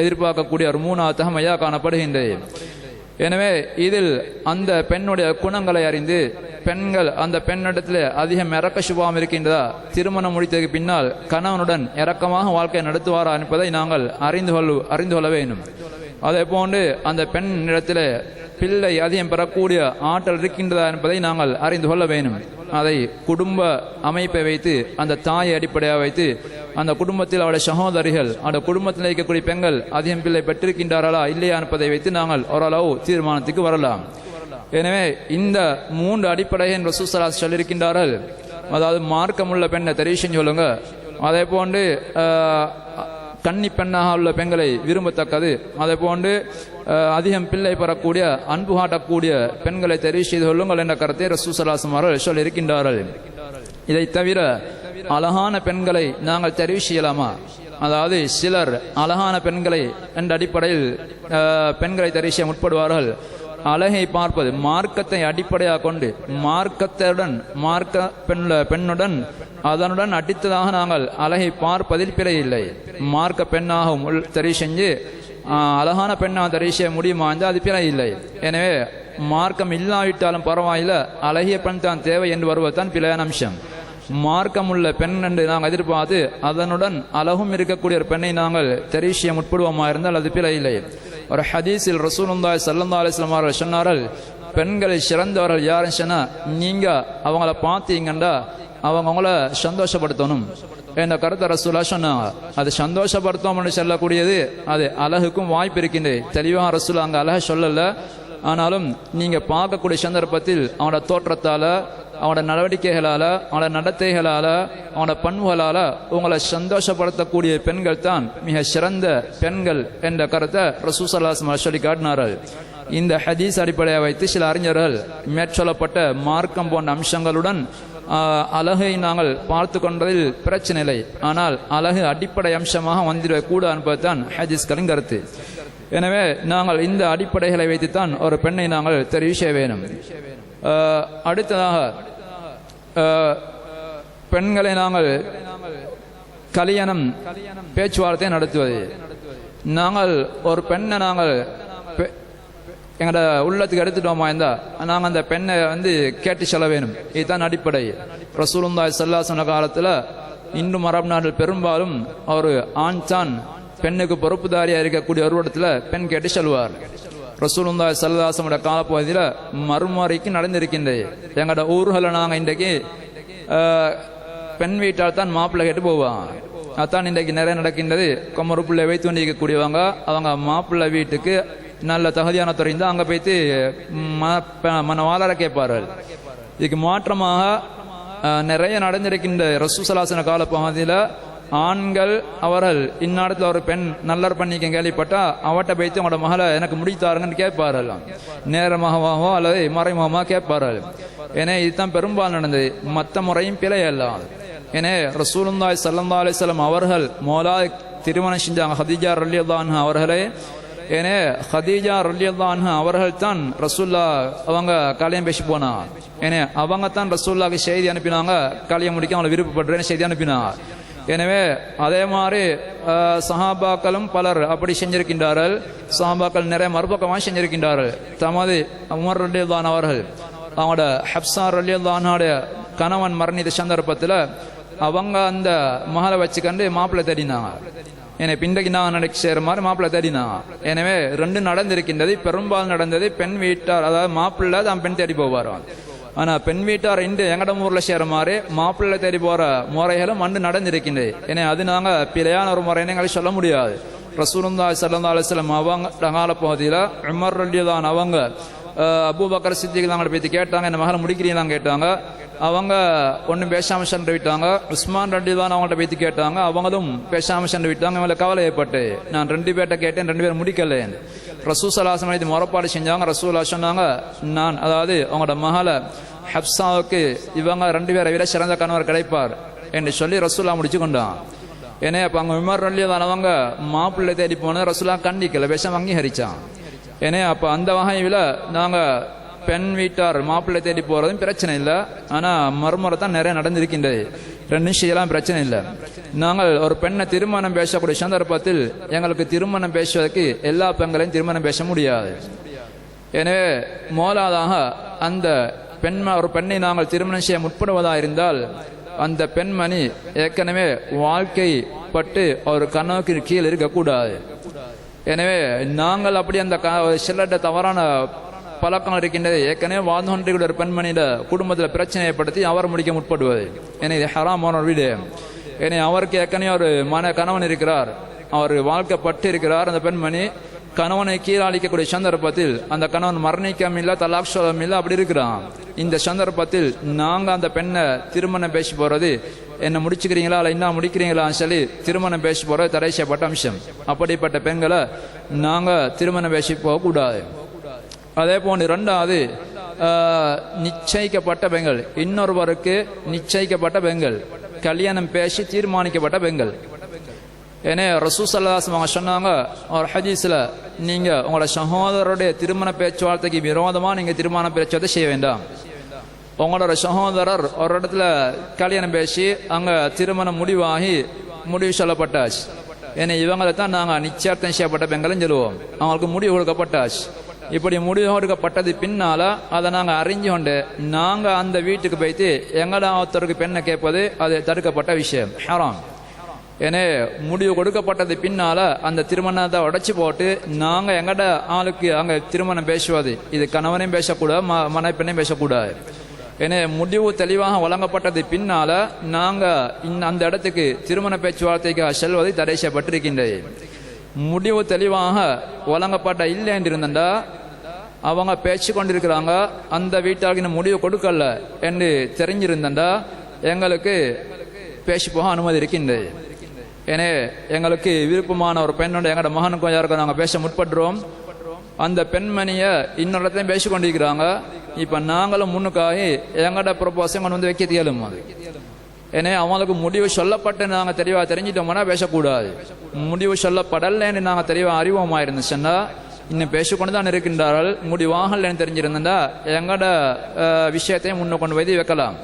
எதிர்பார்க்கக்கூடிய ஒரு மூணாவது தகமையாக காணப்படுகின்றது. எனவே இதில் அந்த பெண்ணுடைய குணங்களை அறிந்து பெண்கள் அந்த பெண்ணிடத்தில் அதிகம் இரக்க சுபாவம் இருக்கின்றதா, திருமணம் முடித்ததுக்கு பின்னால் கணவனுடன் இரக்கமாக வாழ்க்கை நடத்துவாரா என்பதை நாங்கள் அறிந்து கொள்ள வேண்டும். அதே போன்று அந்த பெண்ணிடத்தில் பிள்ளை அதிகம் பெறக்கூடிய ஆற்றல் இருக்கின்றதா என்பதை நாங்கள் அறிந்து கொள்ள வேண்டும். அதை குடும்ப அமைப்பை வைத்து அந்த தாயை அடிப்படையாக வைத்து அந்த குடும்பத்தில் அவருடைய சகோதரிகள் அந்த குடும்பத்தில் இருக்கக்கூடிய பெண்கள் அதிகம் பிள்ளை பெற்றிருக்கின்றார்களா இல்லையா என்பதை வைத்து நாங்கள் ஓரளவு தீர்மானத்துக்கு வரலாம். எனவே இந்த 3 அடிப்படையை ரசூல் ஸல்லல்லாஹு அலைஹி வஸல்லம் சொல்லியிருக்கின்றார்கள். அதாவது மார்க்கமுள்ள பெண்ணை தெரிவு செஞ்சு சொல்லுங்க, அதே போன்று கன்னி பெண்ணாக உள்ள பெண்களை விரும்பத்தக்கது, அதே போன்று அதிகம் பிள்ளை பெறக்கூடிய அன்பு காட்டக்கூடிய பெண்களை தெரிவு செய்து கொள்ளுங்கள் என்ற கருத்தை ரசூல் ஸல்லல்லாஹு அலைஹி வஸல்லம் அவர்கள் சொல்லியிருக்கின்றார்கள். இதை தவிர அழகான பெண்களை நாங்கள் தெரிவு செய்யலாமா? அதாவது சிலர் அழகான பெண்களை என்ற அடிப்படையில் பெண்களை தெரிவு செய்ய முற்படுவார்கள். அழகை பார்ப்பது மார்க்கத்தை அடிப்படையாக கொண்டு பெண்ணுடன் அதனுடன் அடித்ததாக நாங்கள் அழகை பார்ப்பதில் பிழை இல்லை. மார்க்க பெண்ணாகவும் தெரிவு செஞ்சு அழகான பெண்ணாக தெரிவு செய்ய முடியுமா என்றால் அது பிழை இல்லை. எனவே மார்க்கம் இல்லாவிட்டாலும் பரவாயில்லை, அழகிய பெண் தான் தேவை என்று வருவதுதான் பிழையான அம்சம். மார்க்கம் உள்ள பெண் என்று நாங்கள் எதிர்பார்த்து அதனுடன் அழகும் இருக்கக்கூடிய ஒரு பெண்ணை நாங்கள் தெரிவு செய்ய முற்படுவோமா இருந்தால் அது பிழை இல்லை. ஒரு ஹதீஸில் ரசூலுல்லாஹி ஸல்லல்லாஹு அலைஹி வஸல்லம் அவர்கள் சொன்னார்கள், பெண்களை சிறந்தவர்கள் யாருன்னு சொன்னா நீங்க அவங்கள பார்த்தீங்கண்டா அவங்க அவங்கள சந்தோஷப்படுத்தணும் என்ற கருத்தை ரசூலா சொன்னாங்க. அது சந்தோஷப்படுத்தோம்னு சொல்லக்கூடியது அது அழகுக்கும் வாய்ப்பு இருக்கின்றது. தெளிவாக ரசூலா அங்கே அழக சொல்லல. ஆனாலும் நீங்க பார்க்கக்கூடிய சந்தர்ப்பத்தில் அவனோட தோற்றத்தால அவனோட நடவடிக்கைகளால அவனோட நடத்தைகளால அவனோட பண்புகளால உங்களை சந்தோஷப்படுத்தக்கூடிய பெண்கள் தான் மிக சிறந்த பெண்கள் என்ற கருத்தை ரசூல் ஸல்லல்லாஹு அலைஹி வஸல்லம் சொல்லி காட்டினார்கள். இந்த ஹதீஸ் அடிப்படையாக வைத்து சில அறிஞர்கள் மேற்சொல்லப்பட்ட மார்க்கம் போன்ற அம்சங்களுடன் அழகை நாங்கள் பார்த்து கொண்டதில் பிரச்சனை இல்லை. ஆனால் அழகு அடிப்படை அம்சமாக வந்துவிடக்கூடாது என்பதுதான் ஹதீஸ்களின் கருத்து. எனவே நாங்கள் இந்த அடிப்படைகளை வைத்துத்தான் ஒரு பெண்ணை நாங்கள் தெரிவு செய்ய வேண்டும். அடுத்ததாக பெண்களை நாங்கள் கல்யாணம் பேச்சுவார்த்தை நடத்துவது. நாங்கள் ஒரு பெண்ணை நாங்கள் எங்களோட உள்ளத்துக்கு எடுத்துட்டோமா இருந்தால் நாங்கள் அந்த பெண்ணை கேட்டு செல்ல வேணும். இதுதான் அடிப்படை. ரசூலுல்லாஹி ஸல்லல்லாஹு அலைஹி வஸல்லம் காலத்தில் இன்றும் அரபு நாட்டில் பெரும்பாலும் ஒரு ஆண் தான் பெண்ணுக்கு பொறுப்புதாரியாக இருக்கக்கூடிய ஒரு இடத்துல பெண் கேட்டு செல்வார். ரசூலுல்லாஹி ஸல்லல்லாஹு அலைஹி வஸல்லம் காலப்பகுதியில் மறுமுறைக்கு நடந்திருக்கின்றது. எங்களோட ஊர்களில் நாங்கள் இன்றைக்கு பெண் வீட்டால் தான் மாப்பிள்ளை கேட்டு போவாங்க. அதான் இன்றைக்கு நிறைய நடக்கின்றது. கொமரு பிள்ளை வைத்து கொண்டிருக்கக்கூடியவங்க அவங்க மாப்பிள்ளை வீட்டுக்கு நல்ல தகுதியான துறை இருந்தால் அங்கே போய்த்து மனவாளர கேட்பார்கள். இதுக்கு மாற்றமாக நிறைய நடந்திருக்கின்ற ரசூல் ஸல்லல்லாஹு அலைஹி வஸல்லம் காலப்பகுதியில் ஆண்கள் அவர்கள் இந்நாடத்தில் ஒரு பெண் நல்லர் பண்ணிக்க கேள்விப்பட்டா அவட்ட போய்த்து அவங்களோட மகளை எனக்கு முடித்தாருங்கன்னு கேட்பார்கள். நேரமாகவோ அல்லது மறைமுகமாக கேட்பார்கள். ஏன்னா இதுதான் பெரும்பாலும் நடந்தது. மற்ற முறையும் பிழையல்லாம். ஏன்னா ரசூலுல்லாஹி ஸல்லல்லாஹு அலைஹி வஸல்லம் அவர்கள் மோலா திருமணம் செஞ்சாங்க ஹதீஜா ரலியல்லாஹு அன்ஹா அவர்களே. ஏன்னா ஹதீஜா ரலியல்லாஹு அன்ஹா அவர்கள் தான் ரசூல்லா அவங்க கல்யாணம் பேசி போனாங்க. ஏன்னா அவங்க தான் ரசூல்லாவுக்கு செய்தி அனுப்பினாங்க, கல்யாணம் முடிக்க அவங்களை விருப்பப்படுறேன்னு செய்தி அனுப்பினாங்க. எனவே அதே மாதிரி சஹாபாக்களும் பலர் அப்படி செஞ்சிருக்கின்றார்கள். சஹாபாக்கள் நிறைய மறுபக்கமாக செஞ்சிருக்கின்றார்கள். தமது உமர் ரலியல்லாஹு அன்ஹு அவர்கள் அவங்களோட ஹப்ஸா ரலியல்லாஹு அன்ஹாவுடைய கணவன் மரணித்த சந்தர்ப்பத்தில் அவங்க அந்த மகளை வச்சுக்கண்டு மாப்பிள்ளை தேடினாங்க. எனவே பின்றைக்கு நான் நடக்க செய்கிற மாதிரி மாப்பிள்ளை தேடினாங்க. எனவே ரெண்டு நடந்திருக்கின்றது. பெரும்பாலும் நடந்தது பெண் வீட்டார், அதாவது மாப்பிள்ளை தான் பெண் தேடி போவார். ஆனால் பெண் வீட்டார் இன்று எங்கட ஊரில் செய்கிற மாதிரி மாப்பிள்ளை தேடி போகிற முறைகளும் அன்று நடந்திருக்கின்றது. ஏன்னா அது நாங்கள் பிழையான ஒரு முறைன்னு எங்களுக்கு சொல்ல முடியாது. ரசூலுல்லாஹி ஸல்லல்லாஹு அலைஹி வஸல்லம் அவங்க கால பகுதியில் உமர் ரலியல்லாஹு அன்ஹு அவங்க அபூபக்கர் சித்திக் நாங்கள் போய் கேட்டாங்க, இந்த மகளை முடிக்கிறீங்களாம் கேட்டாங்க. அவங்க ஒன்றும் பேசாமல் சென்று விட்டாங்க. உஸ்மான் ரலியல்லாஹு அன்ஹு அவங்கள்ட்ட போய் கேட்டாங்க, அவங்களும் பேசாமல் சென்று விட்டாங்க. இவங்களை கவலை ஏற்பட்டு நான் 2 பேர்ட்ட கேட்டேன், 2 பேரும் முடிக்கல. ரசூல் ஸல்லல்லாஹு அலைஹி வஸல்லம் முறைப்பாடு செஞ்சாங்க. ரசூலுல்லாஹ் சொன்னாங்க, நான் அதாவது அவங்களோட மகளை ஹப்ஸாவுக்கு இவங்க 2 பேரை விட சிறந்த கணவர் கிடைப்பார் என்று சொல்லி ரசூலுல்லாஹ் முடிச்சு கொண்டான். ஏன்னா அப்போ அங்கே உமர் ரலியல்லாஹு அன்ஹு அவங்க மாப்பிள்ளை தேடி போனது ரசூலுல்லாஹ் கண்டிக்கல, பேசாம அங்கீகரிச்சான். ஏன்னா அப்போ அந்த வகையில் நாங்கள் பெண் வீட்டார் மாப்பிள்ளை தேடி போகிறதும் பிரச்சனை இல்லை. ஆனால் மறுமுறை தான் நிறைய நடந்திருக்கின்றது. ரெண்டு விஷயம்லாம் பிரச்சனை இல்லை. நாங்கள் ஒரு பெண்ணை திருமணம் பேசக்கூடிய சந்தர்ப்பத்தில் எங்களுக்கு திருமணம் பேசுவதற்கு எல்லா பெண்களையும் திருமணம் பேச முடியாது. எனவே முதலாவதாக அந்த ஒரு பெண்ணை நாங்கள் திருமணம் செய்ய முற்படுவதாக இருந்தால் அந்த பெண்மணி ஏற்கனவே வாழ்க்கை பட்டு ஒரு கனவுக்கு கீழே இருக்கக்கூடாது. எனவே நாங்கள் அப்படி அந்த சிலட்ட தவறான பழக்கம் இருக்கின்றது. ஏற்கனவே வாழ்ந்து கொண்டிருக்கிற ஒரு பெண்மணியிட குடும்பத்தில் பிரச்சனை ஏற்படுத்தி அவர் முடிக்க முற்படுவது. ஏன்னா இது ஹராமான ஒரு வீடு. ஏன்னா அவருக்கு ஏற்கனவே ஒரு கணவன் இருக்கிறார், அவர் வாழ்க்கைப்பட்டு இருக்கிறார். அந்த பெண்மணி கணவனை கீழாளிக்கக்கூடிய சந்தர்ப்பத்தில் அந்த கணவன் மரணிக்கம் இல்லை, தலாக் சொல்லம் இல்லை, அப்படி இருக்கிறான். இந்த சந்தர்ப்பத்தில் நாங்கள் அந்த பெண்ணை திருமணம் பேசி போகிறது, என்ன முடிச்சுக்கிறீங்களா இல்லை என்ன முடிக்கிறீங்களான்னு சொல்லி திருமணம் பேசி போகிறது தடை செய்யப்பட்ட அம்சம். அப்படிப்பட்ட பெண்களை நாங்கள் திருமணம் பேசி போகக்கூடாது. அதே போன்று இரண்டாவது நிச்சயிக்கப்பட்ட பெண்கள், இன்னொருவருக்கு நிச்சயிக்கப்பட்ட பெண்கள், கல்யாணம் பேசி தீர்மானிக்கப்பட்ட பெண்கள். ஏன்னா ரசூல் ஸல்லல்லாஹு அலைஹி வஸல்லம் சொன்னாங்க ஒரு ஹதீஸ்ல, நீங்க உங்களோட சகோதரருடைய திருமண பேச்சுவார்த்தைக்கு விரோதமாக நீங்க திருமண பேச்சுவார்த்தை செய்ய வேண்டாம். உங்களோட சகோதரர் ஒரு இடத்துல கல்யாணம் பேசி அங்க திருமணம் முடிவு சொல்லப்பட்டாச்சு. ஏன்னா இவங்களை தான் நாங்கள் நிச்சயார்த்தம் செய்யப்பட்ட பெண்களும் சொல்லுவோம். அவங்களுக்கு முடிவு கொடுக்கப்பட்டாச்சு. இப்படி முடிவு கொடுக்கப்பட்டது பின்னால அதை நாங்கள் அறிஞ்சு கொண்டு நாங்கள் அந்த வீட்டுக்கு போய்த்து எங்கடா ஒருத்தருக்கு பெண்ணை கேட்பது அது தடுக்கப்பட்ட விஷயம், ஹராம். ஏன்னா முடிவு கொடுக்கப்பட்டது பின்னால அந்த திருமணத்தை உடைச்சி போட்டு நாங்கள் எங்கட ஆளுக்கு அங்கே திருமணம் பேசுவது, இது கணவனையும் பேசக்கூடாது, மனைப்பெண்ணையும் பேசக்கூடாது. ஏன்னா முடிவு தெளிவாக வழங்கப்பட்டது பின்னால நாங்கள் அந்த இடத்துக்கு திருமண பேச்சுவார்த்தைக்கு செல்வது தடை செய்யப்பட்டிருக்கின்றது. முடிவு தெளிவாக வழங்கப்பட்ட இல்லை என்று இருந்தா அவங்க பேச்சு கொண்டிருக்கிறாங்க, அந்த வீட்டாருக்கு முடிவு கொடுக்கல என்று தெரிஞ்சிருந்தா எங்களுக்கு பேசி போக அனுமதி இருக்கின்றது. ஏன்னா எங்களுக்கு விருப்பமான ஒரு பெண்ணோட எங்களோட மகனுக்கும் யாருக்கும் நாங்கள் பேச முற்படுறோம். அந்த பெண்மணியை இன்னொரு இடத்தையும் பேசி கொண்டிருக்கிறாங்க. இப்போ நாங்களும் முன்னுக்காகி எங்களோட ப்ரொபோஸையும் கொண்டு வந்து வைக்க தேலும். அது ஏன்னா அவங்களுக்கு முடிவு சொல்லப்பட்டு நாங்கள் தெளிவாக தெரிஞ்சிட்டோம்னா பேசக்கூடாது. முடிவு சொல்லப்படலைன்னு நாங்கள் தெளிவாக அறிவோமா இருந்துச்சுன்னா இன்னும் பேசிக்கொண்டு தான் இருக்கின்றார்கள். முடிவாகலன்னு தெரிஞ்சிருந்தா எங்களோட விஷயத்தையும் முன்ன கொண்டு வைத்து வைக்கலாம்,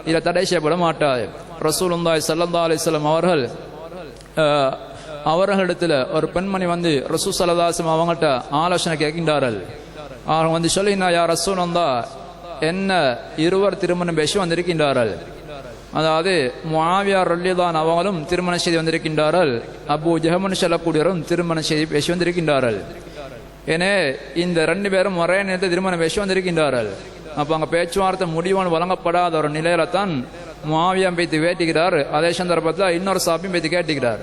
இதில் தடை செய்யப்பட மாட்டாது. ரசூலுல்லாஹி ஸல்லல்லாஹு அலைஹி வஸல்லம் அவர்களிடத்தில் ஒரு பெண்மணி வந்து ரசூல் ஸல்லல்லாஹு அலைஹி வஸல்லம் அவங்கள்ட்ட ஆலோசனை கேட்கின்றார்கள். அவங்க வந்து சொல்லினா, யா ரசூலுல்லாஹ், என்ன இருவர் திருமணம் பேசி வந்திருக்கின்றார்கள். அதாவது முஆவியா ரலியல்லாஹு அவங்களும் திருமணம் செய்து வந்திருக்கின்றார்கள், அபூ ஜஹல் சொல்லக்கூடியவரும் திருமணம் செய்து பேசி வந்திருக்கின்றார்கள். ஏன்னா இந்த ரெண்டு பேரும் ஒரே நேரத்தை திருமணம் பேசி வந்திருக்கின்றார்கள். அப்போ அங்கே பேச்சுவார்த்தை முடிவான் வழங்கப்படாத ஒரு நிலையில தான் முஆவியா பேத்து வேட்டிக்கிறார். அதே சந்தர்ப்பத்தில் இன்னொரு சாப்பியும் பேத்து கேட்டுக்கிறார்.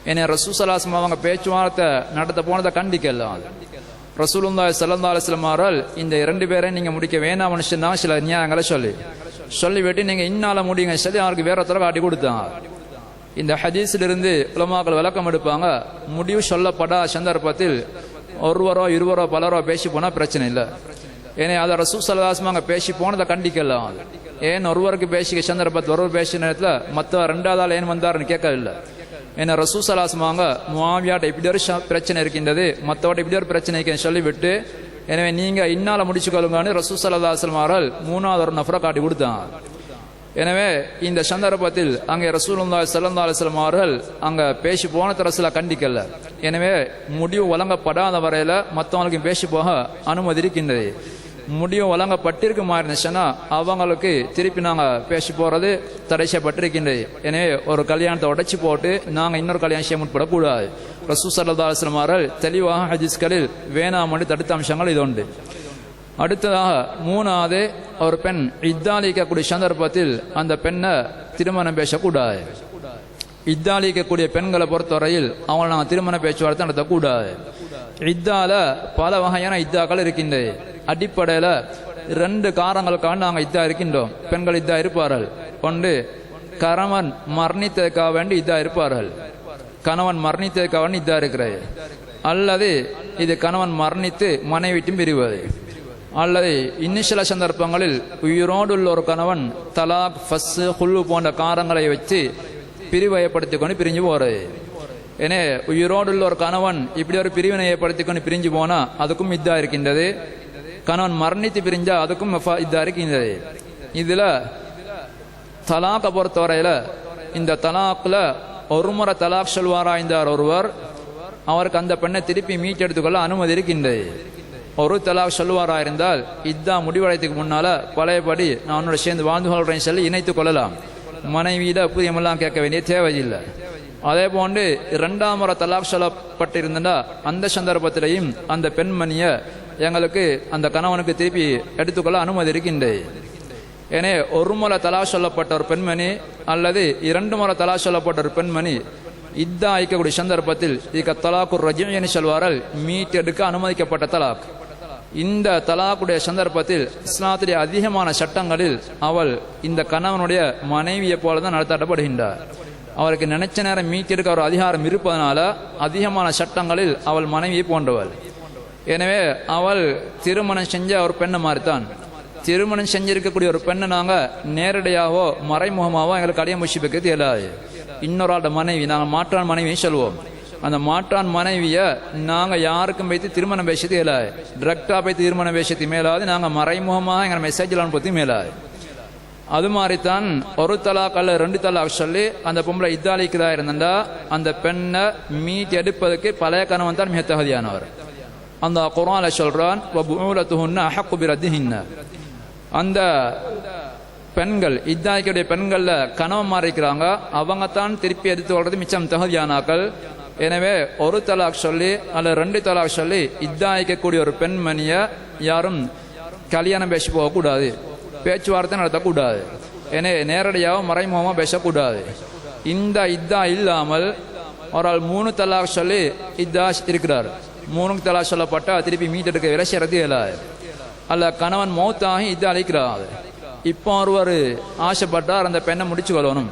ஏன்னா ரசூல் ஸல்லல்லாஹு அலைஹி வஸல்லம் அவங்க பேச்சுவார்த்தை நடத்த போனதை கண்டிக்கலாம். ரசூலுல்லாஹி ஸல்லல்லாஹு அலைஹி வஸல்லம் அவர்கள் இந்த இரண்டு பேரையும் நீங்கள் முடிக்க வேணாம் மனுஷன் தான் சில நியாயங்களை சொல்லிவிட்டு நீங்கள் இன்னால முடியுங்க சொல்லி அவருக்கு வேற தர காட்டி கொடுத்தாங்க. இந்த ஹதீஸிலிருந்து உலமாக்கள் விளக்கம் எடுப்பாங்க. முடிவு சொல்லப்படாத சந்தர்ப்பத்தில் ஒருவரோ இருவரோ பலரோ பேசி போனால் பிரச்சனை இல்லை. ஏன்னா அதை ரசூல் ஸல்லல்லாஹு அலைஹி வஸல்லம் பேசி போனதை கண்டிக்கலாம். ஏன் ஒருவருக்கு பேசிக்க சந்தர்ப்பத்தில் ஒருவர் பேசின நேரத்தில் மற்ற ரெண்டாவது ஆள் ஏன் வந்தாருன்னு கேட்கவில்லை. ஏன்னா ரசூல் ஸல்லல்லாஹு அலைஹி வஸல்லம் முஆவியாட்ட இப்படி ஒரு பிரச்சனை இருக்கின்றது, மற்றவட்ட இப்படி ஒரு பிரச்சனைக்கு சொல்லிவிட்டு எனவே நீங்கள் இன்னால முடிச்சுக்கொள்ளுங்கன்னு ரசூல் ஸல்லல்லாஹு அலைஹி வஸல்லம் அவர்கள் மூணாவது ஒரு நஃபரை காட்டி கொடுத்தாங்க. எனவே இந்த சந்தர்ப்பத்தில் அங்கே ரசூலுல்லாஹி ஸல்லல்லாஹு அலைஹி வஸல்லம் அவர்கள் அங்கே பேசி போன தரசில கண்டிக்கல. எனவே முடிவு வழங்கப்படாத வரையில மற்றவங்களுக்கு பேசி போக அனுமதி இருக்கின்றது. முடிவு வழங்கப்பட்டிருக்குமா இருந்துச்சுன்னா அவங்களுக்கு திருப்பி நாங்கள் பேசி போகிறது தடை செய்யப்பட்டிருக்கின்றது. எனவே ஒரு கல்யாணத்தை உடைச்சி போட்டு நாங்கள் இன்னொரு கல்யாணம் செய்ய முற்படக்கூடாது. ரசூல் ஸல்லல்லாஹு அலைஹி வஸல்லம் அவர்கள் தெளிவாக ஹதீஸ்களில் வேணாமணி தடுத்த அம்சங்கள் இது உண்டு. அடுத்ததாக மூணாவது, ஒரு பெண் இத்தாலிக்கக்கூடிய சந்தர்ப்பத்தில் அந்த பெண்ணை திருமணம் பேசக்கூடாது. இத்தாலிக்கக்கூடிய பெண்களை பொறுத்தவரையில் அவங்களை நாங்கள் திருமண பேச்சுவார்த்தை நடத்தக்கூடாது. இத்தால பல வகையான இத்தாக்கள் இருக்கின்றது. அடிப்படையில் ரெண்டு காரணங்களுக்காக நாங்கள் இதா இருக்கின்றோம். பெண்கள் இதா இருப்பார்கள். ஒன்று, கணவன் மரணித்ததுக்காக வேண்டி இதா இருப்பார்கள். கணவன் மரணித்ததுக்காக வேண்டி இதா இருக்கிறது. அல்லது இது கணவன் மரணித்து மனைவிட்டும் பிரிவது. அல்லது இன்னும் சில சந்தர்ப்பங்களில் உயிரோடு உள்ள ஒரு கணவன் தலாக், ஃபஸ், ஹுல்லு போன்ற காரணங்களை வச்சு பிரிவு ஏற்படுத்தி கொண்டு பிரிஞ்சு போகிறது. என உயிரோடுள்ள ஒரு கணவன் இப்படி ஒரு பிரிவினை ஏற்படுத்திக்கொண்டு பிரிஞ்சு போனா அதுக்கும் இதா இருக்கின்றது. கணவன் மரணித்து பிரிஞ்சா அதுக்கும் இதா இருக்கின்றது. இதுல தலாக்கை பொறுத்தவரையில இந்த தலாக்ல ஒரு முறை தலாக் சொல்வாராய்ந்தார் ஒருவர், அவருக்கு அந்த பெண்ணை திருப்பி மீட்டெடுத்துக்கொள்ள அனுமதி இருக்கின்றது. ஒரு தலாக் சொல்வாராயிருந்தால் இதா முடிவடைறதுக்கு முன்னால பழையபடி நான் உன்னோட சேர்ந்து வாழ்ந்து கொள்றேன்னு சொல்லி இணைத்து கொள்ளலாம். மனைவியில புதியமெல்லாம் கேட்க வேண்டிய தேவையில்லை. அதே போன்று இரண்டாம் முறை தலாக் சொல்லப்பட்டிருந்தா அந்த சந்தர்ப்பத்திலையும் அந்த பெண்மணிய எங்களுக்கு அந்த கணவனுக்கு திருப்பி எடுத்துக்கொள்ள அனுமதி இருக்கின்றது. ஏனே ஒரு முறை தலாக் சொல்லப்பட்ட ஒரு பெண்மணி அல்லது 2 முறை தலாக் சொல்லப்பட்ட ஒரு பெண்மணி இதா ஐக்கக்கூடிய சந்தர்ப்பத்தில் இதுக்கு தலாக்குர் ரஜ்இன்னு சொல்வார்கள், மீட்டெடுக்க அனுமதிக்கப்பட்ட தலாக். இந்த தலாக்குடைய சந்தர்ப்பத்தில் இஸ்லாத்துடைய அதிகமான சட்டங்களில் அவள் இந்த கணவனுடைய மனைவியை போலதான் நடத்தப்படுகின்றார். அவருக்கு நினைச்ச நேரம் மீட்டெடுக்க ஒரு அதிகாரம் இருப்பதனால அதிகமான சட்டங்களில் அவள் மனைவியை போன்றவள். எனவே அவள் திருமணம் செஞ்ச ஒரு பெண்ணை மாதிரித்தான். திருமணம் செஞ்சிருக்கக்கூடிய ஒரு பெண்ணை நாங்க நேரடியாவோ மறைமுகமாவோ எங்களுக்கு அடைய முயற்சிக்க தேவையாது. இன்னொரு ஆளோட மனைவி நாங்கள் மாற்றான் மனைவியை சொல்வோம். அந்த மாற்றான் மனைவியை நாங்கள் யாருக்கும் வைத்து திருமணம் பேசது இயலாது. டிரெக்டாக போய் திருமணம் பேசத்து மேலாது. நாங்கள் மறைமுகமாக எங்கள் மெசேஜில் அனுப்பத்தி மேலாது. அது மாதிரித்தான் ஒரு தலாக் அல்ல 2 தலாக் சொல்லி அந்த பொம்பளை இத்தாலிக்குதா இருந்தா அந்த பெண்ணை மீட் எடுப்பதற்கு பழைய கணவன் தான் மிக தகுதியானவர். அந்த குர்ஆன்ல சொல்றான், அந்த பெண்கள் இத்தாய்க்குடைய பெண்கள்ல கணவன் மாறிக்கிறாங்க, அவங்க தான் திருப்பி எடுத்து கொள்றது மிச்சம் தகுதியானாக்கள். எனவே ஒரு தலாக் சொல்லி அல்ல 2 தலாக் சொல்லி இத்தாய்க்கக்கூடிய ஒரு பெண்மணிய யாரும் கல்யாணம் பேசி போகக்கூடாது, பேச்சுவார்த்தை நடத்தக்கூடாது. எனவே நேரடியாக மறைமுகமாக பேசக்கூடாது. இந்த இதா இல்லாமல் ஒரு ஆள் 3 தலாக் சொல்லி இதா இருக்கிறார், 3 தலாக் சொல்லப்பட்டா திருப்பி மீட்டெடுக்க வேலை செய்யறது இயலாது. அல்ல கணவன் மௌத்தாகி இதா அழிக்கிறார். இப்போ ஒருவர் ஆசைப்பட்டார் அந்த பெண்ணை முடிச்சு கொள்ளணும்.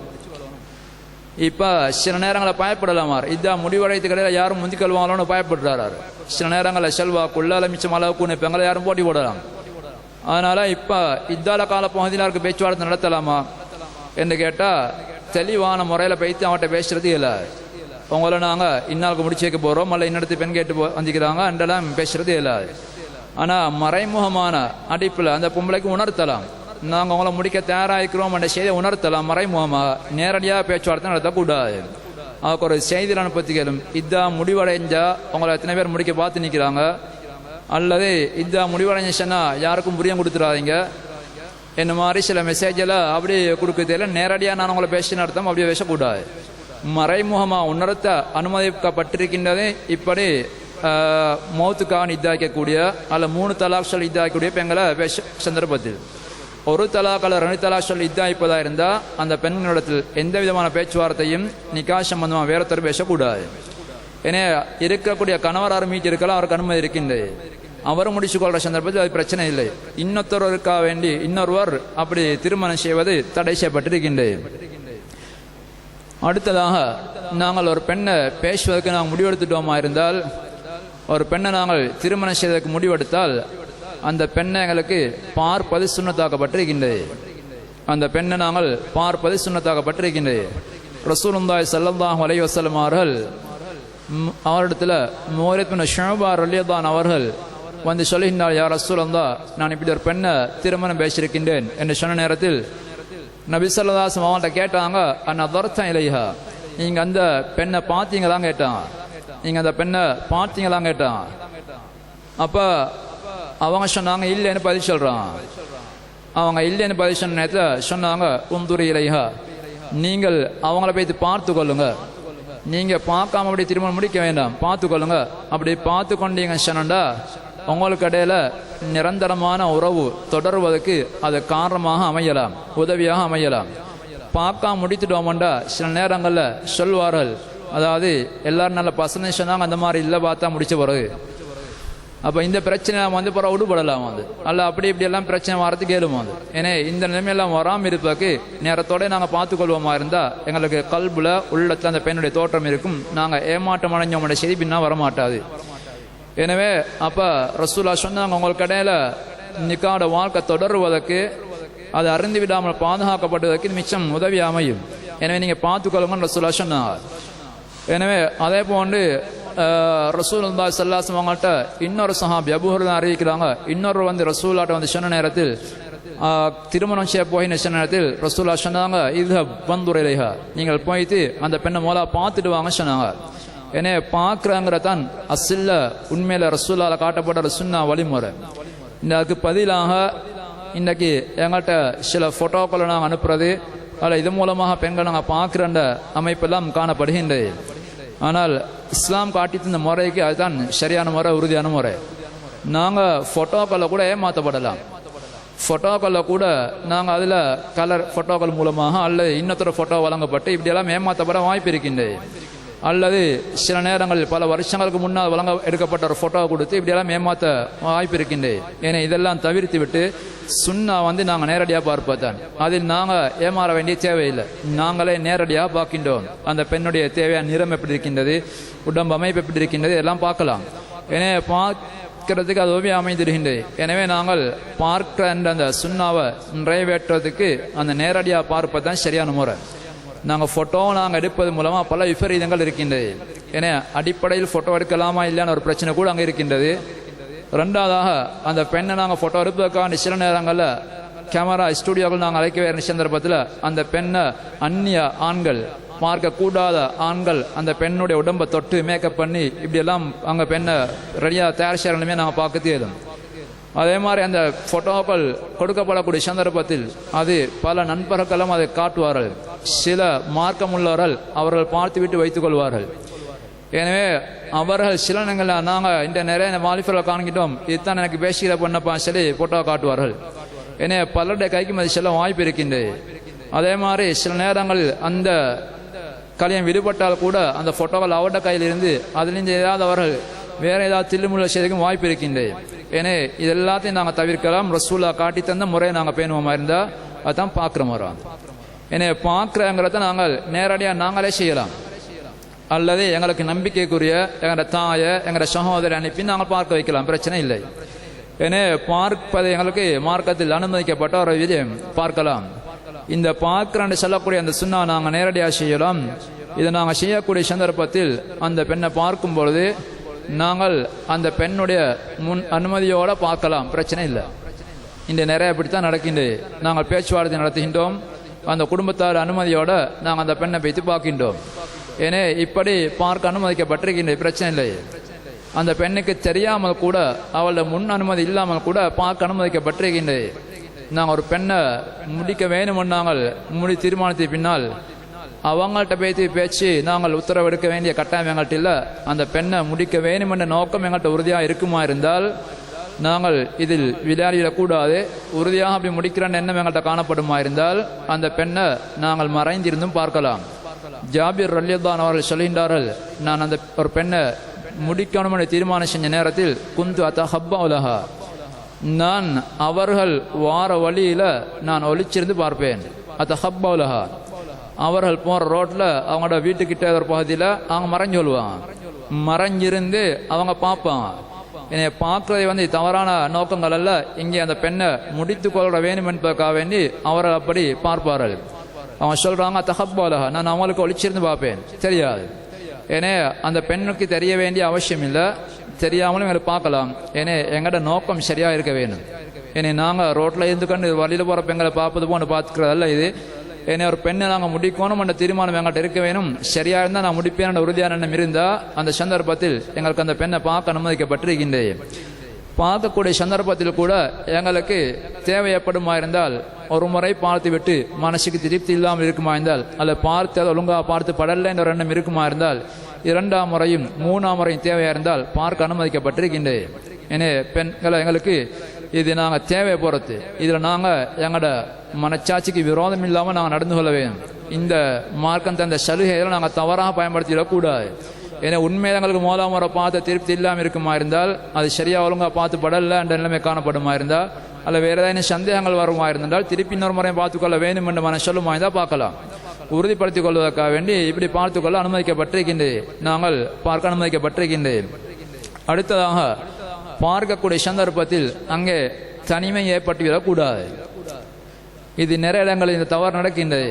இப்ப சில நேரங்களை பயப்படலாமா, இதா முடிவடைத்து கடையில் யாரும் முந்தி கொள்வாங்களோன்னு பயப்படுறாரு. சில நேரங்களில் செல்வாக்குள்ள மிச்சம் அளவுக்கு பெங்களை யாரும் போட்டி போடலாம். அதனால இப்ப இதால கால பகுதியினருக்கு பேச்சுவார்த்தை நடத்தலாமா என்று கேட்டா தெளிவான முறையில பேசி அவன்கிட்ட பேசுறது இல்லை. உங்களை நாங்க இன்னாளுக்கு முடிச்சு வைக்க போறோம் அல்ல இன்னொருத்த பெண் கேட்டு வந்திக்கிறாங்க அன்றெல்லாம் பேசுறது இல்லை. ஆனா மறைமுகமான அடிப்புல அந்த பொம்பளைக்கு உணர்த்தலாம், நாங்கள் உங்களை முடிக்க தயாராகிறோம் என்ற செய்தியை உணர்த்தலாம். மறைமுகமாக நேரடியாக பேச்சுவார்த்தை நடத்தக்கூடாது. அதுக்கு ஒரு செய்தியில் அனுப்பத்திகளும் இதா முடிவடைஞ்சா உங்களை எத்தனை பேர் முடிக்க பார்த்து நிற்கிறாங்க, அல்லது இதா முடிவடைஞ்சுன்னா யாருக்கும் புரியம் கொடுத்துடாதீங்க என்ன மாதிரி சில மெசேஜெல்லாம் அப்படி கொடுக்கறதில்ல. நேரடியாக நான் உங்களை பேசி நடத்தம் அப்படியே பேசக்கூடாது. மறைமுகமாக உணர்த்த அனுமதிக்கப்பட்டிருக்கின்றது. இப்படி மௌத்துக்காக இதாக்கக்கூடிய அல்ல 3 தலாக் சொல்லி இதாக்கக்கூடிய பெண்களை பேச சந்தர்ப்பத்தில் ஒரு தலாக் அல்ல 2 தலாக் சொல்லி இதாய்ப்பதா இருந்தால் அந்த பெண்களிடத்தில் எந்த விதமான பேச்சுவார்த்தையும் நிக்கா சம்பந்தமாக வேறத்தர் பேசக்கூடாது. ஏன்னா இருக்கக்கூடிய கணவரார் மீட்டு இருக்கலாம், அவருக்கு அனுமதி இருக்கின்றது. அவர் முடிச்சு கொள்ற சந்தர்ப்பத்தில் அது பிரச்சனை இல்லை. இன்னொருத்தருக்காக வேண்டி இன்னொருவர் அப்படி திருமணம் செய்வது தடை செய்யப்பட்டிருக்கின்றது. அடுத்ததாக நாங்கள் ஒரு பெண்ணை பேசுவதற்கு நாங்கள் முடிவெடுத்துட்டோமா இருந்தால், ஒரு பெண்ணை நாங்கள் திருமணம் செய்வதற்கு முடிவெடுத்தால் அந்த பெண்ணை எங்களுக்கு பார்ப்பது சுன்னத்தாக்கப்பட்டிருக்கின்றது. அந்த பெண்ணை நாங்கள் பார்ப்பது சுன்னத்தாக்கப்பட்டிருக்கின்றது. ரசூலுல்லாஹி ஸல்லல்லாஹு அலைஹி வஸல்லம் அவரிடத்துல முஹிரத் பின் ஷுபா ரலியல்லாஹு அன்ஹு அவர்கள் வந்து சொல்லுகின்றார், யா ரசூலல்லாஹ், நான் இப்படி ஒரு பெண்ணை திருமணம் பேசியிருக்கின்றேன் என்று சொன்ன நேரத்தில் நபி ஸல்லல்லாஹு அலைஹி வஸல்லம் அவங்கள்ட்ட கேட்டாங்க, அன்னதர்த இலைஹா, நீங்க அந்த பெண்ணை பார்த்தீங்களான்னு கேட்டாங்க. நீங்க அந்த பெண்ணை பார்த்தீங்களான்னு கேட்டாங்க. அப்ப அவங்க சொன்னாங்க இல்லைன்னு பதில் சொல்றாங்க. அவங்க இல்லைன்னு பதில் சொன்ன நேரத்தில் சொன்னாங்க, உந்துரி இலைஹா, நீங்கள் அவங்கள போய் பார்த்து கொள்ளுங்க, நீங்க பார்க்காம அப்படி திருமணம் முடிக்க வேண்டாம், பார்த்து கொள்ளுங்க. அப்படி பார்த்து கொண்டீங்க சொன்னா உங்களுக்கு இடையில நிரந்தரமான உறவு தொடர்வதற்கு அது காரணமாக அமையலாம், உதவியாக அமையலாம். பார்க்காம முடித்துட்டோம்டா சில நேரங்களில் சொல்வார்கள், அதாவது எல்லாரும் நல்ல பசங்க சொன்னாங்க, அந்த மாதிரி இல்லை பார்த்தா முடிச்ச பிறகு அப்போ இந்த பிரச்சனை வந்து பிறகு விடுபடலாம் வந்து அல்ல அப்படி இப்படி எல்லாம் பிரச்சனை வரத்துக்கு ஏழும் வந்து. ஏன்னா இந்த நிலைமையெல்லாம் வராமல் இருப்பதற்கு நேரத்தோட நாங்கள் பார்த்துக்கொள்வோமா இருந்தால் எங்களுக்கு கல்புல உள்ளத்தில் அந்த பெண்ணுடைய தோற்றம் இருக்கும், நாங்கள் ஏமாற்றம் அடைஞ்சவங்களுடைய செய்தி பின்னா வரமாட்டாது. எனவே அப்போ ரசூலா சொன்னாங்க, உங்களுக்கு இடையில நிக்காட வாழ்க்கை தொடருவதற்கு அது அறிந்து விடாமல் பாதுகாக்கப்படுவதற்கு மிச்சம் உதவி அமையும். எனவே நீங்கள் பார்த்துக்கொள்ளுங்கன்னு ரசூலா சொன்னாங்க. எனவே அதே போன்று ரசூலுல்லாஹி ஸல்லல்லாஹு அலைஹி வஸல்லம் அவங்கள்ட்ட இன்னொரு சஹாபி அபூ ஹுரைரா அறிவிக்கிறாங்க, இன்னொரு வந்து ரசூலுல்லாஹ்ட்ட வந்து சொன்ன நேரத்தில் திருமணம் செய்ய போகிற சொன்ன நேரத்தில் ரசூலுல்லாஹ் சொன்னாங்க, இத்ஹப் வந்துர் இலைஹா, நீங்கள் போயிட்டு அந்த பெண்ணை முதல்ல பார்த்துட்டு வாங்க சொன்னாங்க. ஏன்னா பார்க்குறாங்கிற தான் அசில்ல உண்மையில ரசூலுல்லாஹ்ல காட்டப்பட்ட சுன்னா வழிமுறை. இதுக்கு பதிலாக இன்றைக்கி எங்கள்கிட்ட சில ஃபோட்டோக்களை நாங்கள் அனுப்புறது, அதில் இது மூலமாக பெண்கள் நாங்கள் பார்க்குற அமைப்பெல்லாம் காணப்படுகின்றது. ஆனால் இஸ்லாம் காட்டி தந்த முறைக்கு அதுதான் சரியான முறை, உறுதியான முறை. நாங்கள் ஃபோட்டோக்களை கூட ஏமாற்றப்படலாம். ஃபோட்டோக்களில் கூட நாங்கள் அதில் கலர் ஃபோட்டோக்கள் மூலமாக அல்லது இன்னொருத்தர ஃபோட்டோ வழங்கப்பட்டு இப்படியெல்லாம் ஏமாற்றப்பட வாய்ப்பு இருக்கின்றது. அல்லது சில நேரங்களில் பல வருஷங்களுக்கு முன்னால் எடுக்கப்பட்ட ஒரு ஃபோட்டோவை கொடுத்து இப்படியெல்லாம் ஏமாற்ற வாய்ப்பு இருக்கின்றது. ஏன்னா இதெல்லாம் தவிர்த்து விட்டு சுன்னா வந்து நாங்கள் நேரடியாக பார்ப்பதான். அதில் நாங்கள் ஏமாற வேண்டிய தேவையில்லை. நாங்களே நேரடியாக பார்க்கின்றோம். அந்த பெண்ணுடைய தேவையான நிறம் எப்படி இருக்கின்றது, உடம்பு அமைப்பு எப்படி இருக்கின்றது எல்லாம் பார்க்கலாம். எனவே பார்க்கறதுக்கு அது ஓவியம் அமைந்திருக்கின்றது. எனவே நாங்கள் பார்க்கிற அந்த சுன்னாவை நிறைவேற்றுறதுக்கு அந்த நேரடியாக பார்ப்பதான் சரியான முறை. நாங்கள் ஃபோட்டோ நாங்கள் எடுப்பது மூலமாக பல விபரீதங்கள் இருக்கின்றது. ஏன்னா அடிப்படையில் ஃபோட்டோ எடுக்கலாமா இல்லையான ஒரு பிரச்சனை கூட அங்கே இருக்கின்றது. ரெண்டாவதாக அந்த பெண்ணை நாங்கள் ஃபோட்டோ எடுப்பதற்கான சில நேரங்களில் கேமரா ஸ்டூடியோக்கள் நாங்கள் அழைக்க வேறு சந்தர்ப்பத்தில் அந்த பெண்ணை அந்நிய ஆண்கள், பார்க்கக்கூடாத ஆண்கள் அந்த பெண்ணுடைய உடம்பை தொட்டு மேக்கப் பண்ணி இப்படியெல்லாம் அங்கே பெண்ணை ரெடியாக தயார் செய்யறதுமே நாங்கள் பார்க்க தேடும். அதே மாதிரி அந்த ஃபோட்டோக்கள் கொடுக்கப்படக்கூடிய சந்தர்ப்பத்தில் அது பல நண்பர்களும் அதை காட்டுவார்கள். சில மார்க்கமுள்ளவர்கள் அவர்கள் பார்த்துவிட்டு வைத்துக் கொள்வார்கள். எனவே அவர்கள் சில நேரங்களில் நாங்கள் இந்த நிறைய வாலிபர்களை காண்கிட்டோம், இதுதான் எனக்கு பேசிக்கிற பண்ணப்பா சொல்லி ஃபோட்டோ காட்டுவார்கள். எனவே பலருடைய கைக்கு அது செல்ல வாய்ப்பு இருக்கின்றது. அதே மாதிரி சில நேரங்களில் அந்த கல்யாணம் விடுபட்டால் கூட அந்த ஃபோட்டோக்கள் அவருடைய கையில் இருந்து அதிலிருந்து ஏதாவது அவர்கள் வேறு ஏதாவது தில்லுமுள்ள செய்திக்கும் வாய்ப்பு இருக்கின்றது. ஏன்னா இது எல்லாத்தையும் நாங்கள் தவிர்க்கலாம். ரசூலா காட்டி தந்த முறையை நாங்கள் பேணுவோமா இருந்தால் அதுதான் பார்க்குற முறை. ஏன்னா பார்க்குறங்கிறத நாங்கள் நேரடியாக நாங்களே செய்யலாம். அல்லது எங்களுக்கு நம்பிக்கைக்குரிய எங்களோட தாயை எங்களோட சகோதரி அனுப்பி நாங்கள் பார்க்க வைக்கலாம், பிரச்சனை இல்லை. ஏன்னா பார்ப்பது எங்களுக்கு மார்க்கத்தில் அனுமதிக்கப்பட்ட ஒரு விஜயம் பார்க்கலாம். இந்த பார்க்கிறன்னு சொல்லக்கூடிய அந்த சுன்னா நாங்கள் நேரடியாக செய்யலாம். இதை நாங்கள் செய்யக்கூடிய சந்தர்ப்பத்தில் அந்த பெண்ணை பார்க்கும் பொழுது நாங்கள் அந்த பெண்ணுடைய முன் அனுமதியோடு பார்க்கலாம், பிரச்சனை இல்லை. இந்த நிறைய இப்படித்தான் நடக்கின்றது. நாங்கள் பேச்சுவார்த்தை நடத்துகின்றோம், அந்த குடும்பத்தார் அனுமதியோடு நாங்கள் அந்த பெண்ணை வைத்து பார்க்கின்றோம். ஏன்னா இப்படி பார்க்க அனுமதிக்கப்பட்டிருக்கின்றது, பிரச்சனை இல்லை. அந்த பெண்ணுக்கு தெரியாமல் கூட அவளோட முன் அனுமதி இல்லாமல் கூட பார்க்க அனுமதிக்கப்பட்டிருக்கின்றது. நாங்கள் ஒரு பெண்ணை முடிக்க வேணும், நாங்கள் தீர்மானத்துக்கு பின்னால் அவங்கள்ட்ட பேச்சு நாங்கள் உத்தரவு எடுக்க வேண்டிய கட்டாயம் எங்கள்கிட்ட இல்லை. அந்த பெண்ணை முடிக்க வேணும் என்ற நோக்கம் எங்கள்கிட்ட உறுதியாக இருக்குமா இருந்தால் நாங்கள் இதில் விளையாடிடக்கூடாது. உறுதியாக அப்படி முடிக்கிறேன் எண்ணம் எங்கள்கிட்ட காணப்படுமா இருந்தால் அந்த பெண்ணை நாங்கள் மறைந்திருந்தும் பார்க்கலாம். ஜாபிர் ரலியல்லாஹு அவர்கள் சொல்கின்றார்கள், நான் அந்த ஒரு பெண்ணை முடிக்கணும் என்ற தீர்மானம் செஞ்ச நேரத்தில் குந்து அத்தஹப்பா உலஹா, நான் அவர்கள் வார வழியில் நான் ஒளிச்சிருந்து பார்ப்பேன். அத்தஹப்பா உலஹா, அவர்கள் போகிற ரோட்டில் அவங்களோட வீட்டுக்கிட்ட ஒரு பகுதியில் அவங்க மறைஞ்சு கொள்வாங்க. மறைஞ்சிருந்து அவங்க பார்ப்பாங்க. என்னை பார்க்குறதை வந்து தவறான நோக்கங்கள் அல்ல, இங்கே அந்த பெண்ணை முடித்து கொள்ள வேண்டும் என்பதற்காக வேண்டி அவர்கள் அப்படி பார்ப்பார்கள். அவங்க சொல்கிறாங்க தஹப்பாலஹா, நான் அவங்களுக்கு ஒளிச்சிருந்து பார்ப்பேன், தெரியாது. ஏன்னா அந்த பெண்ணுக்கு தெரிய வேண்டிய அவசியம் இல்லை, தெரியாமலும் எங்களை பார்க்கலாம். ஏன்னா எங்களோட நோக்கம் சரியாக இருக்க வேணும். ஏன்னா நாங்கள் ரோட்டில் இருந்துக்கொண்டு வழியில் போகிற பெண்களை பார்ப்பது போன்று பார்த்துக்கிறதல்ல இது. ஏன்னா ஒரு பெண்ணை நாங்கள் முடிக்கணும் என்ற தீர்மானம் எங்கள்கிட்ட இருக்க வேணும். சரியாக இருந்தால் நான் முடிப்பேன் என்ற உறுதியான எண்ணம் இருந்தால் அந்த சந்தர்ப்பத்தில் எங்களுக்கு அந்த பெண்ணை பார்க்க அனுமதிக்கப்பட்டிருக்கின்றது. பார்க்கக்கூடிய சந்தர்ப்பத்தில் கூட எங்களுக்கு தேவை ஏற்படுமா இருந்தால் ஒரு முறை பார்த்து விட்டு மனசுக்கு திருப்தி இல்லாமல் இருக்குமா இருந்தால், அல்ல பார்த்து அதை ஒழுங்காக பார்த்து படலை என்ற ஒரு எண்ணம் இருக்குமா இருந்தால், இரண்டாம் முறையும் மூணாம் முறையும் தேவையாக இருந்தால் பார்க்க அனுமதிக்கப்பட்டிருக்கின்றது. எனவே பெண்களை எங்களுக்கு இது நாங்கள் தேவை போகிறது. இதில் நாங்கள் எங்களோட மனச்சாட்சிக்கு விரோதம் இல்லாமல் நாங்கள் நடந்து கொள்ள வேண்டும். இந்த மார்க்கம் தந்த சலுகைகளை நாங்கள் தவறாக பயன்படுத்திடக்கூடாது. ஏன்னா உண்மையை எங்களுக்கு முதலாம் முறை பார்த்து திருப்தி இல்லாமல் இருக்குமா இருந்தால், அது சரியாக ஒழுங்காக பார்த்து படலை என்ற நிலைமை காணப்படுமா இருந்தால், அல்ல வேறு ஏதாவது சந்தேகங்கள் வருமா இருந்தால் திருப்பி இன்னொரு முறையை பார்த்துக்கொள்ள வேண்டும் என்று மன சொல்லுமா இருந்தால் பார்க்கலாம். உறுதிப்படுத்திக் கொள்வதற்காக வேண்டி இப்படி பார்த்துக்கொள்ள அனுமதிக்கப்பட்டிருக்கின்றது, நாங்கள் பார்க்க அனுமதிக்கப்பட்டிருக்கின்றது. அடுத்ததாக பார்க்கக்கூடிய சந்தர்ப்பத்தில் அங்கே தனிமை ஏற்பட்டுவிடக்கூடாது. இது நிறைய இடங்களில் இந்த தவறு நடக்கின்றது.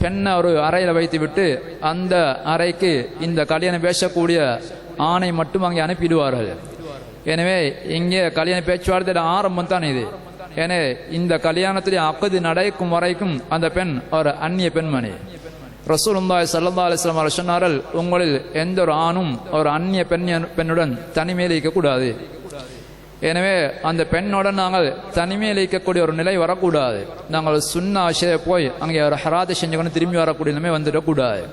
பெண்ணை ஒரு அறையில் வைத்து விட்டு அந்த அறைக்கு இந்த கல்யாணம் பேசக்கூடிய ஆணை மட்டும் அங்கே அனுப்பிடுவார்கள். எனவே இங்கே கல்யாண பேச்சுவார்த்தையோட ஆரம்பம் தான் இது. எனவே இந்த கல்யாணத்துடைய அக்கது நடக்கும் வரைக்கும் அந்த பெண் ஒரு அந்நிய பெண்மணி. ரசூலுல்லாஹி ஸல்லல்லாஹு அலைஹி வஸல்லம் அவர்கள் சொன்னார்கள், உங்களில் எந்த ஒரு ஆணும் ஒரு அந்நிய பெண்ணுடன் தனிமையில் இருக்கக்கூடாது. எனவே அந்த பெண்ணோட நாங்கள் தனிமையில் இருக்கக்கூடிய ஒரு நிலை வரக்கூடாது. நாங்கள் சுன்னா விஷய போய் அங்கே ஒரு ஹராத்தை செஞ்சுக்கொண்டு திரும்பி வரக்கூடிய நிலைமை வந்துடக்கூடாது.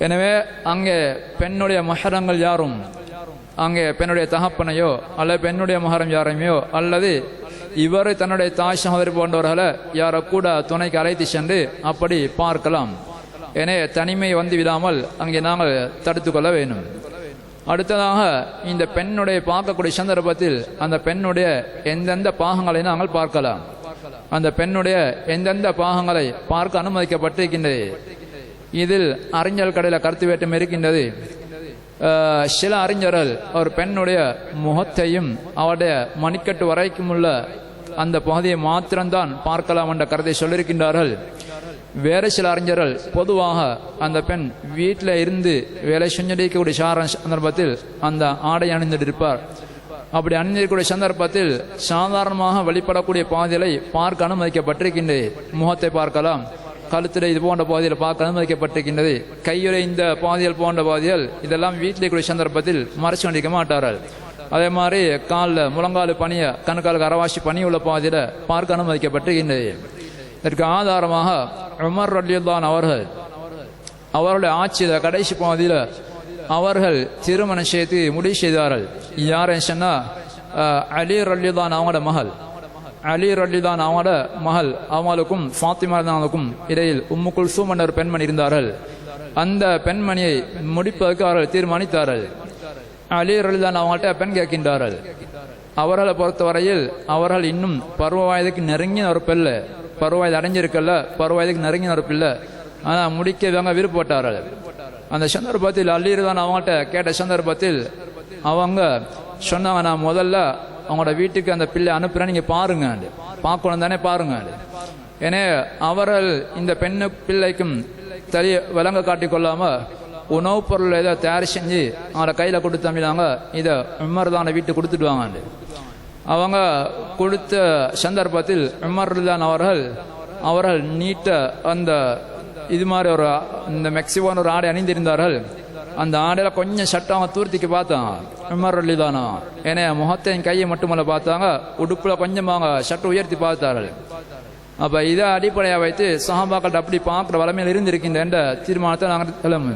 எனவே அங்கே பெண்ணுடைய மஹரங்கள் யாரும், அங்கே பெண்ணுடைய தகப்பனையோ அல்லது பெண்ணுடைய மஹரம் யாரையுமோ அல்லது இவர் தன்னுடைய தாய் சகோதரி போன்றவர்களை யாரை கூட துணைக்கு அழைத்து சென்று அப்படி பார்க்கலாம். எனவே தனிமை வந்து விடாமல் அங்கே நாங்கள் தடுத்து கொள்ள வேண்டும். அடுத்ததாக இந்த பெண்ணுடைய பார்க்கக்கூடிய சந்தர்ப்பத்தில் அந்த பெண்ணுடைய எந்தெந்த பாகங்களை நாங்கள் பார்க்கலாம். அந்த பெண்ணுடைய எந்தெந்த பாகங்களை பார்க்க அனுமதிக்கப்பட்டிருக்கின்றது. இதில் அறிஞர் கடையில் கருத்து வேட்டம் இருக்கின்றது. சில அறிஞர்கள் ஒரு பெண்ணுடைய முகத்தையும் அவருடைய மணிக்கட்டு வரைக்கும் உள்ள அந்த பகுதியை மாத்திரம்தான் பார்க்கலாம் என்ற கருத்தை சொல்லியிருக்கின்றார்கள். வேறு சில அறிஞர்கள் பொதுவாக அந்த பெண் வீட்டில் இருந்து வேலை செஞ்சிருக்கக்கூடிய சந்தர்ப்பத்தில் அந்த ஆடை அணிந்துட்டு இருப்பார். அப்படி அணிந்திருக்கக்கூடிய சந்தர்ப்பத்தில் சாதாரணமாக வெளிப்படக்கூடிய பாதைகளை பார்க்க அனுமதிக்கப்பட்டிருக்கின்றது. முகத்தை பார்க்கலாம், கழுத்தில் இது போன்ற பாதையில் பார்க்க அனுமதிக்கப்பட்டிருக்கின்றது. கையுறை இந்த பாதைகள் போன்ற பாதைகள் இதெல்லாம் வீட்டில் கூடிய சந்தர்ப்பத்தில் மறைச்சு கொண்டிருக்க மாட்டார்கள். அதே மாதிரி காலில் முழங்கால் பணியை கணுக்காலுக்கு அரவாசி பணி உள்ள பாதையில் பார்க்க அனுமதிக்கப்பட்டிருக்கின்றது. இதற்கு ஆதாரமாக உமர் ரலியல்லாஹு அவர்கள் அவருடைய ஆட்சியில் கடைசி பாதியில் அவர்கள் திருமணம் செய்து முடிவு செய்தார்கள். யாருன்னு சொன்னா அலி ரலியல்லாஹு அவங்களோட மகள், அலி ரலியல்லாஹு அவங்களோட மகள், அவங்களுக்கும் ஃபாத்திமா அவங்களுக்கும் இடையில் உம்மு குல்சூம் என்ற ஒரு பெண்மணி இருந்தார்கள். அந்த பெண்மணியை முடிப்பதற்கு அவர்கள் தீர்மானித்தார்கள். அலி ரலியல்லாஹு அவங்கள்ட்ட பெண் கேட்கின்றார்கள். அவர்களை பொறுத்தவரையில் அவர்கள் இன்னும் பருவ வயதுக்கு நெருங்கின ஒரு பிள்ளை, பருவ வயது அடைஞ்சிருக்கல, பருவ வயதுக்கு நெருங்கின ஒரு பிள்ளை, ஆனால் முடிக்க இவங்க விருப்பப்பட்டார்கள். அந்த சந்தர்ப்பத்தில் அலி ரலியல்லாஹு அவங்கள்ட்ட கேட்ட சந்தர்ப்பத்தில் அவங்க சொன்னாங்க, நான் முதல்ல அவங்களோட வீட்டுக்கு அந்த பிள்ளை அனுப்புறேன், நீங்க பாருங்க, பார்க்கணும் தானே பாருங்க. ஏன்னா அவர்கள் இந்த பெண்ணு பிள்ளைக்கும் தெரிய விலங்க காட்டி கொள்ளாம உணவுப் பொருள் ஏதோ தயார் செஞ்சு அவங்கள கையில கொடுத்தாங்க, இதை உமர் தான் வீட்டுக்கு கொடுத்துடுவாங்க. அவங்க கொடுத்த சந்தர்ப்பத்தில் உமர் தான் அவர்கள் நீட்ட அந்த இது மாதிரி ஒரு இந்த மெக்சிகோன்னு ஒரு ஆடை அணிந்திருந்தார்கள். அந்த ஆடையில கொஞ்சம் சட்டை அவங்க தூர்த்திக்கு பார்த்தாங்க உமர் ரலியல்லாஹு. ஏன்னா முகத்தையும் கையை மட்டுமல்ல பார்த்தாங்க, உடுப்புல கொஞ்சம் அவங்க சட்டை உயர்த்தி பார்த்தார்கள். அப்ப இதை அடிப்படையாக வைத்து சஹாபாக்கள் அப்படி பார்க்குற வளமையில் இருந்திருக்கின்ற என்ற தீர்மானத்தை நாங்கள் கிளம்பு.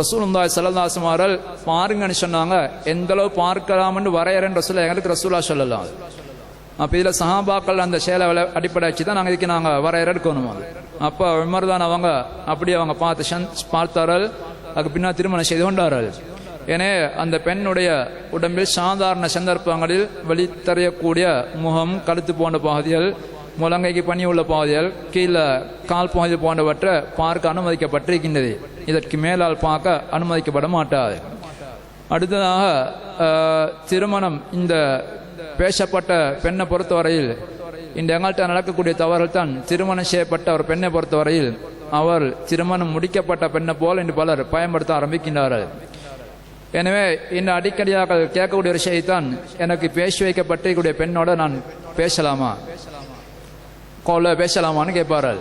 ரசூலுல்லாஹி ஸல்லல்லாஹு அலைஹி வஸல்லம் அவர்கள் பாருங்கன்னு சொன்னாங்க. எந்த அளவு பார்க்கலாம்னு வரையறன்னு ரசூலுல்லாஹ் எங்களுக்கு ரசூலுல்லாஹ் சொல்லலாம். அப்போ இதில் சஹாபாக்கள் அந்த செயலை அடிப்படை வச்சு தான் நாங்கள் இதுக்கு நாங்கள் வரையறை எடுக்கணும். அப்போ உமர் தான் அவங்க அப்படி அவங்க பார்த்தார்கள். அதுக்கு பின்னால் திருமணம் செய்து கொண்டார்கள். எனவே அந்த பெண்ணுடைய உடம்பில் சாதாரண சந்தர்ப்பங்களில் வெளித்தறையக்கூடிய முகம், கழுத்து போன்ற பகுதிகள், முழங்கைக்கு பனி உள்ள பகுதிகள், கீழே கால் பகுதி போன்றவற்றை பார்க்க அனுமதிக்கப்பட்டிருக்கின்றது. இதற்கு மேலால் பார்க்க அனுமதிக்கப்பட மாட்டாது. அடுத்ததாக திருமணம் இந்த பேசப்பட்ட பெண்ணை பொறுத்தவரையில் இந்த எங்கள்கிட்ட நடக்கக்கூடிய தவறுகள் தான். திருமணம் செய்யப்பட்ட ஒரு பெண்ணை பொறுத்தவரையில் அவர் திருமணம் முடிக்கப்பட்ட பெண்ணை போல் என்று பலர் பயன்படுத்த ஆரம்பிக்கின்றார்கள். எனவே இந்த அடிக்கடியாக கேட்கக்கூடிய ஒரு செய்திதான், எனக்கு பேசி வைக்கப்பட்டிருக்கக்கூடிய பெண்ணோட நான் பேசலாமா, பேசலாமான்னு கேட்பார்கள்.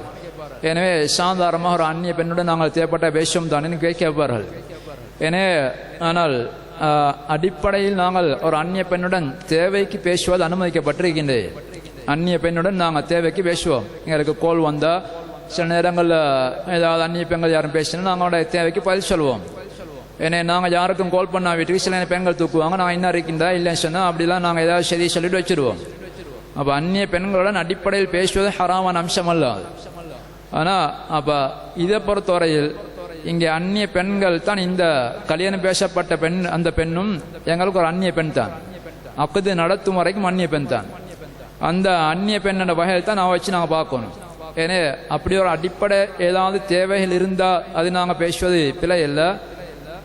எனவே சாதாரணமாக ஒரு அந்நிய பெண்ணுடன் நாங்கள் தேவைப்பட்ட பேசுவோம் தான் கேட்பார்கள். எனவே ஆனால் அடிப்படையில் நாங்கள் ஒரு அந்நிய பெண்ணுடன் தேவைக்கு பேசுவது அனுமதிக்கப்பட்டிருக்கின்றது. அந்நிய பெண்ணுடன் நாங்கள் தேவைக்கு பேசுவோம். எங்களுக்கு கோல் வந்தால் சில நேரங்களில் ஏதாவது அந்நிய பெண்கள் யாரும் பேசினா நாங்களோட தேவைக்கு பதில் சொல்லுவோம். ஏன்னா நாங்கள் யாருக்கும் கால் பண்ணா வீட்டுக்கு சில பெண்கள் தூக்குவாங்க, நான் என்ன இருக்கின்றா இல்லைன்னு சொன்னால் அப்படிலாம் நாங்கள் ஏதாவது செய்தி சொல்லிட்டு வச்சுருவோம். அப்போ அந்நிய பெண்களுடன் அடிப்படையில் பேசுவது ஹராமான அம்சம் அல்ல. ஆனால் அப்போ இதை பொறுத்தவரையில் இங்கே அந்நிய பெண்கள் தான் இந்த கல்யாணம் பேசப்பட்ட பெண், அந்த பெண்ணும் எங்களுக்கு ஒரு அந்நிய பெண் தான். அக்குது நடத்தும் வரைக்கும் அந்நிய பெண் தான். அந்த அந்நிய பெண்ணோட வகையில் தான் நான் வச்சு நாங்கள் பார்க்கணும். ஏன்னா அப்படி ஒரு அடிப்படை ஏதாவது தேவைகள் இருந்தால் அது நாங்கள் பேசுவது பிழை இல்லை.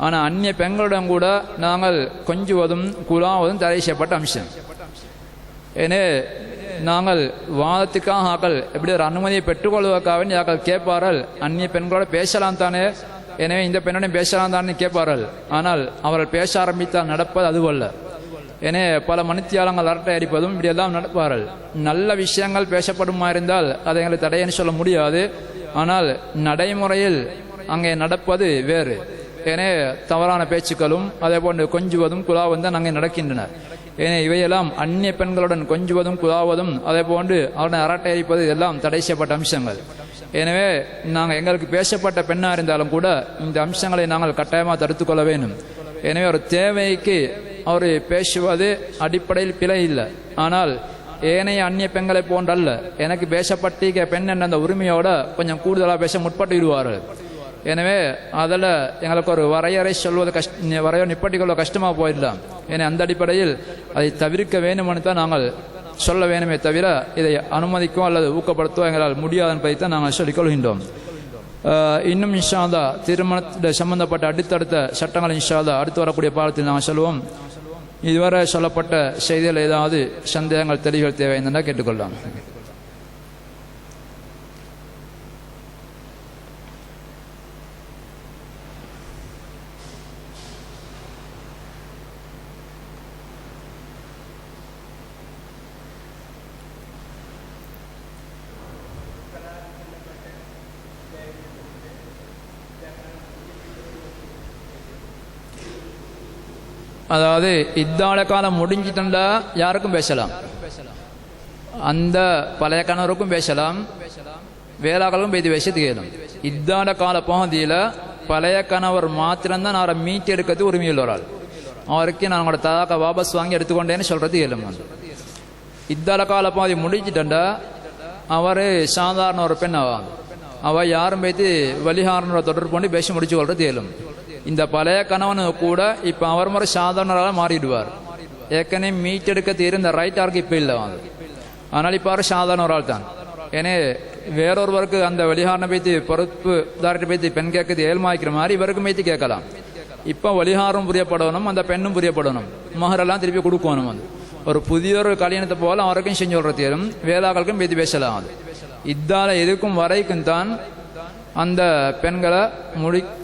ஆனால் அந்நிய பெண்களுடன் கூட நாங்கள் கொஞ்சுவதும் குழாவதும் தடை செய்யப்பட்ட அம்சம். ஏன்னா நாங்கள் வாதத்துக்காக ஆக்கள் எப்படி ஒரு அனுமதியை பெற்றுக்கொள்வதற்காக ஆக்கள் கேட்பார்கள், அந்நிய பெண்களோட பேசலாம் தானே, எனவே இந்த பெண்ணுடன் பேசலாம் தானே கேட்பார்கள். ஆனால் அவர்கள் பேச ஆரம்பித்தால் நடப்பது அதுவல்ல. எனவே பல மணித்தியாலங்கள் அரட்டை அடிப்பதும் இப்படியெல்லாம் நடப்பார்கள். நல்ல விஷயங்கள் பேசப்படுமா இருந்தால் அதை எங்களுக்கு தடையன்னு சொல்ல முடியாது. ஆனால் நடைமுறையில் அங்கே நடப்பது வேறு. எனவே தவறான பேச்சுக்களும் அதே போன்று கொஞ்சுவதும் குழாவும் தான் அங்கே நடக்கின்றன. ஏனே இவையெல்லாம் அந்நிய பெண்களுடன் கொஞ்சுவதும் குழாவதும் அதே போன்று அவருடன் அரட்டை அடிப்பது எல்லாம் தடை செய்யப்பட்ட அம்சங்கள். எனவே நாங்கள் எங்களுக்கு பேசப்பட்ட பெண்ணாக இருந்தாலும் கூட இந்த அம்சங்களை நாங்கள் கட்டாயமாக தடுத்து கொள்ள வேண்டும். எனவே ஒரு தேவைக்கு அவர் பேசுவது அடிப்படையில் பிழை இல்லை. ஆனால் ஏனைய அந்நிய பெண்களை போன்றல்ல, எனக்கு பேசப்பட்டிருக்க பெண் என்ற அந்த உரிமையோட கொஞ்சம் கூடுதலாக பேச முற்பட்டு விடுவார்கள். எனவே அதில் எங்களுக்கு ஒரு வரையறை சொல்வது வரையறை நிப்பட்டிக்கொள்ள கஷ்டமாக போயிடலாம். ஏன்னா அந்த அடிப்படையில் அதை தவிர்க்க வேண்டுமென்று தான் நாங்கள் சொல்ல வேணுமே தவிர இதை அனுமதிக்கோ அல்லது ஊக்கப்படுத்தோ எங்களால் முடியாது என்பதை தான் நாங்கள் சொல்லிக்கொள்கின்றோம். இன்னும் இன்ஷா அல்லாஹ் திருமணத்தில் சம்பந்தப்பட்ட அடுத்தடுத்த சட்டங்கள் இன்ஷா அல்லாஹ் அடுத்து வரக்கூடிய பாடத்தில் நாங்கள் சொல்லுவோம். இதுவரை சொல்லப்பட்ட செய்திகள் ஏதாவது சந்தேகங்கள் தெளிவுகள் தேவை என்றால் கேட்டுக்கொள்ளலாம். அதாவது இத்தால காலம் முடிஞ்சிட்டா யாருக்கும் பேசலாம், அந்த பழைய கணவருக்கும் பேசலாம், வேளாக்களும் பேசி பேசியது கேளும். இத்தால கால பகுதியில் பழைய கணவர் மாத்திரம்தான் அவரை மீட்டு எடுக்கிறது உரிமையில் ஒரு ஆள். அவருக்கு நான் உங்களோட தலாக்க வாபஸ் வாங்கி எடுத்துக்கொண்டேன்னு சொல்றது கேளும். இத்தால கால பகுதி முடிஞ்சிட்டா அவர் சாதாரண ஒரு பெண் ஆவாங்க. அவள் யாரும் பேசி வலிகாரனோட தொடர்பு கொண்டு பேசி முடிச்சு கொள்றது கேளும். இந்த பழைய கணவனு கூட இப்போ அவர் முறை சாதாரணராக மாறிடுவார். ஏற்கனவே மீட்டெடுக்க தீர்ந்த ரைட் யாருக்கு இப்போ இல்லை வாங்க. ஆனால் இப்போ அவர் சாதாரண ஒரு ஆள் தான். ஏன்னா வேறொருவருக்கு அந்த வலிகாரனை பேத்தி பொறுப்பு தாரிட்ட பேத்தி பெண் கேட்கறது ஏழ்மாய்க்கிற மாதிரி இவருக்கு பேத்தி கேட்கலாம். இப்போ வலிகாரம் புரியப்படணும், அந்த பெண்ணும் புரியப்படணும், மகரெல்லாம் திருப்பி கொடுக்கணும். அது ஒரு புதிய ஒரு கல்யாணத்தை போல அவருக்கும் செஞ்சு விடுறது தேரும், வேதாக்களுக்கும் பேத்தி பேசலாம். அது இதால எதுக்கும் வரைக்கும் தான் அந்த பெண்களை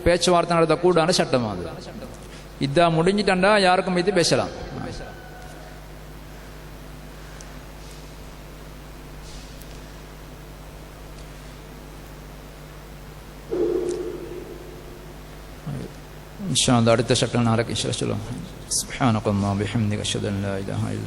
பேச்சுவார்த்தை நடத்தக்கூடாத சட்டம். அது இதா முடிஞ்சிட்டா யாருக்கும் மீது பேசலாம். இன்ஷா அல்லாஹ் அடுத்த சட்டம் நாளைக்கு சொல்லுவோம். சுப்ஹானல்லாஹி வபிஹம்திஹி அஷ்ஹது அன் லா இலாஹா இல்லா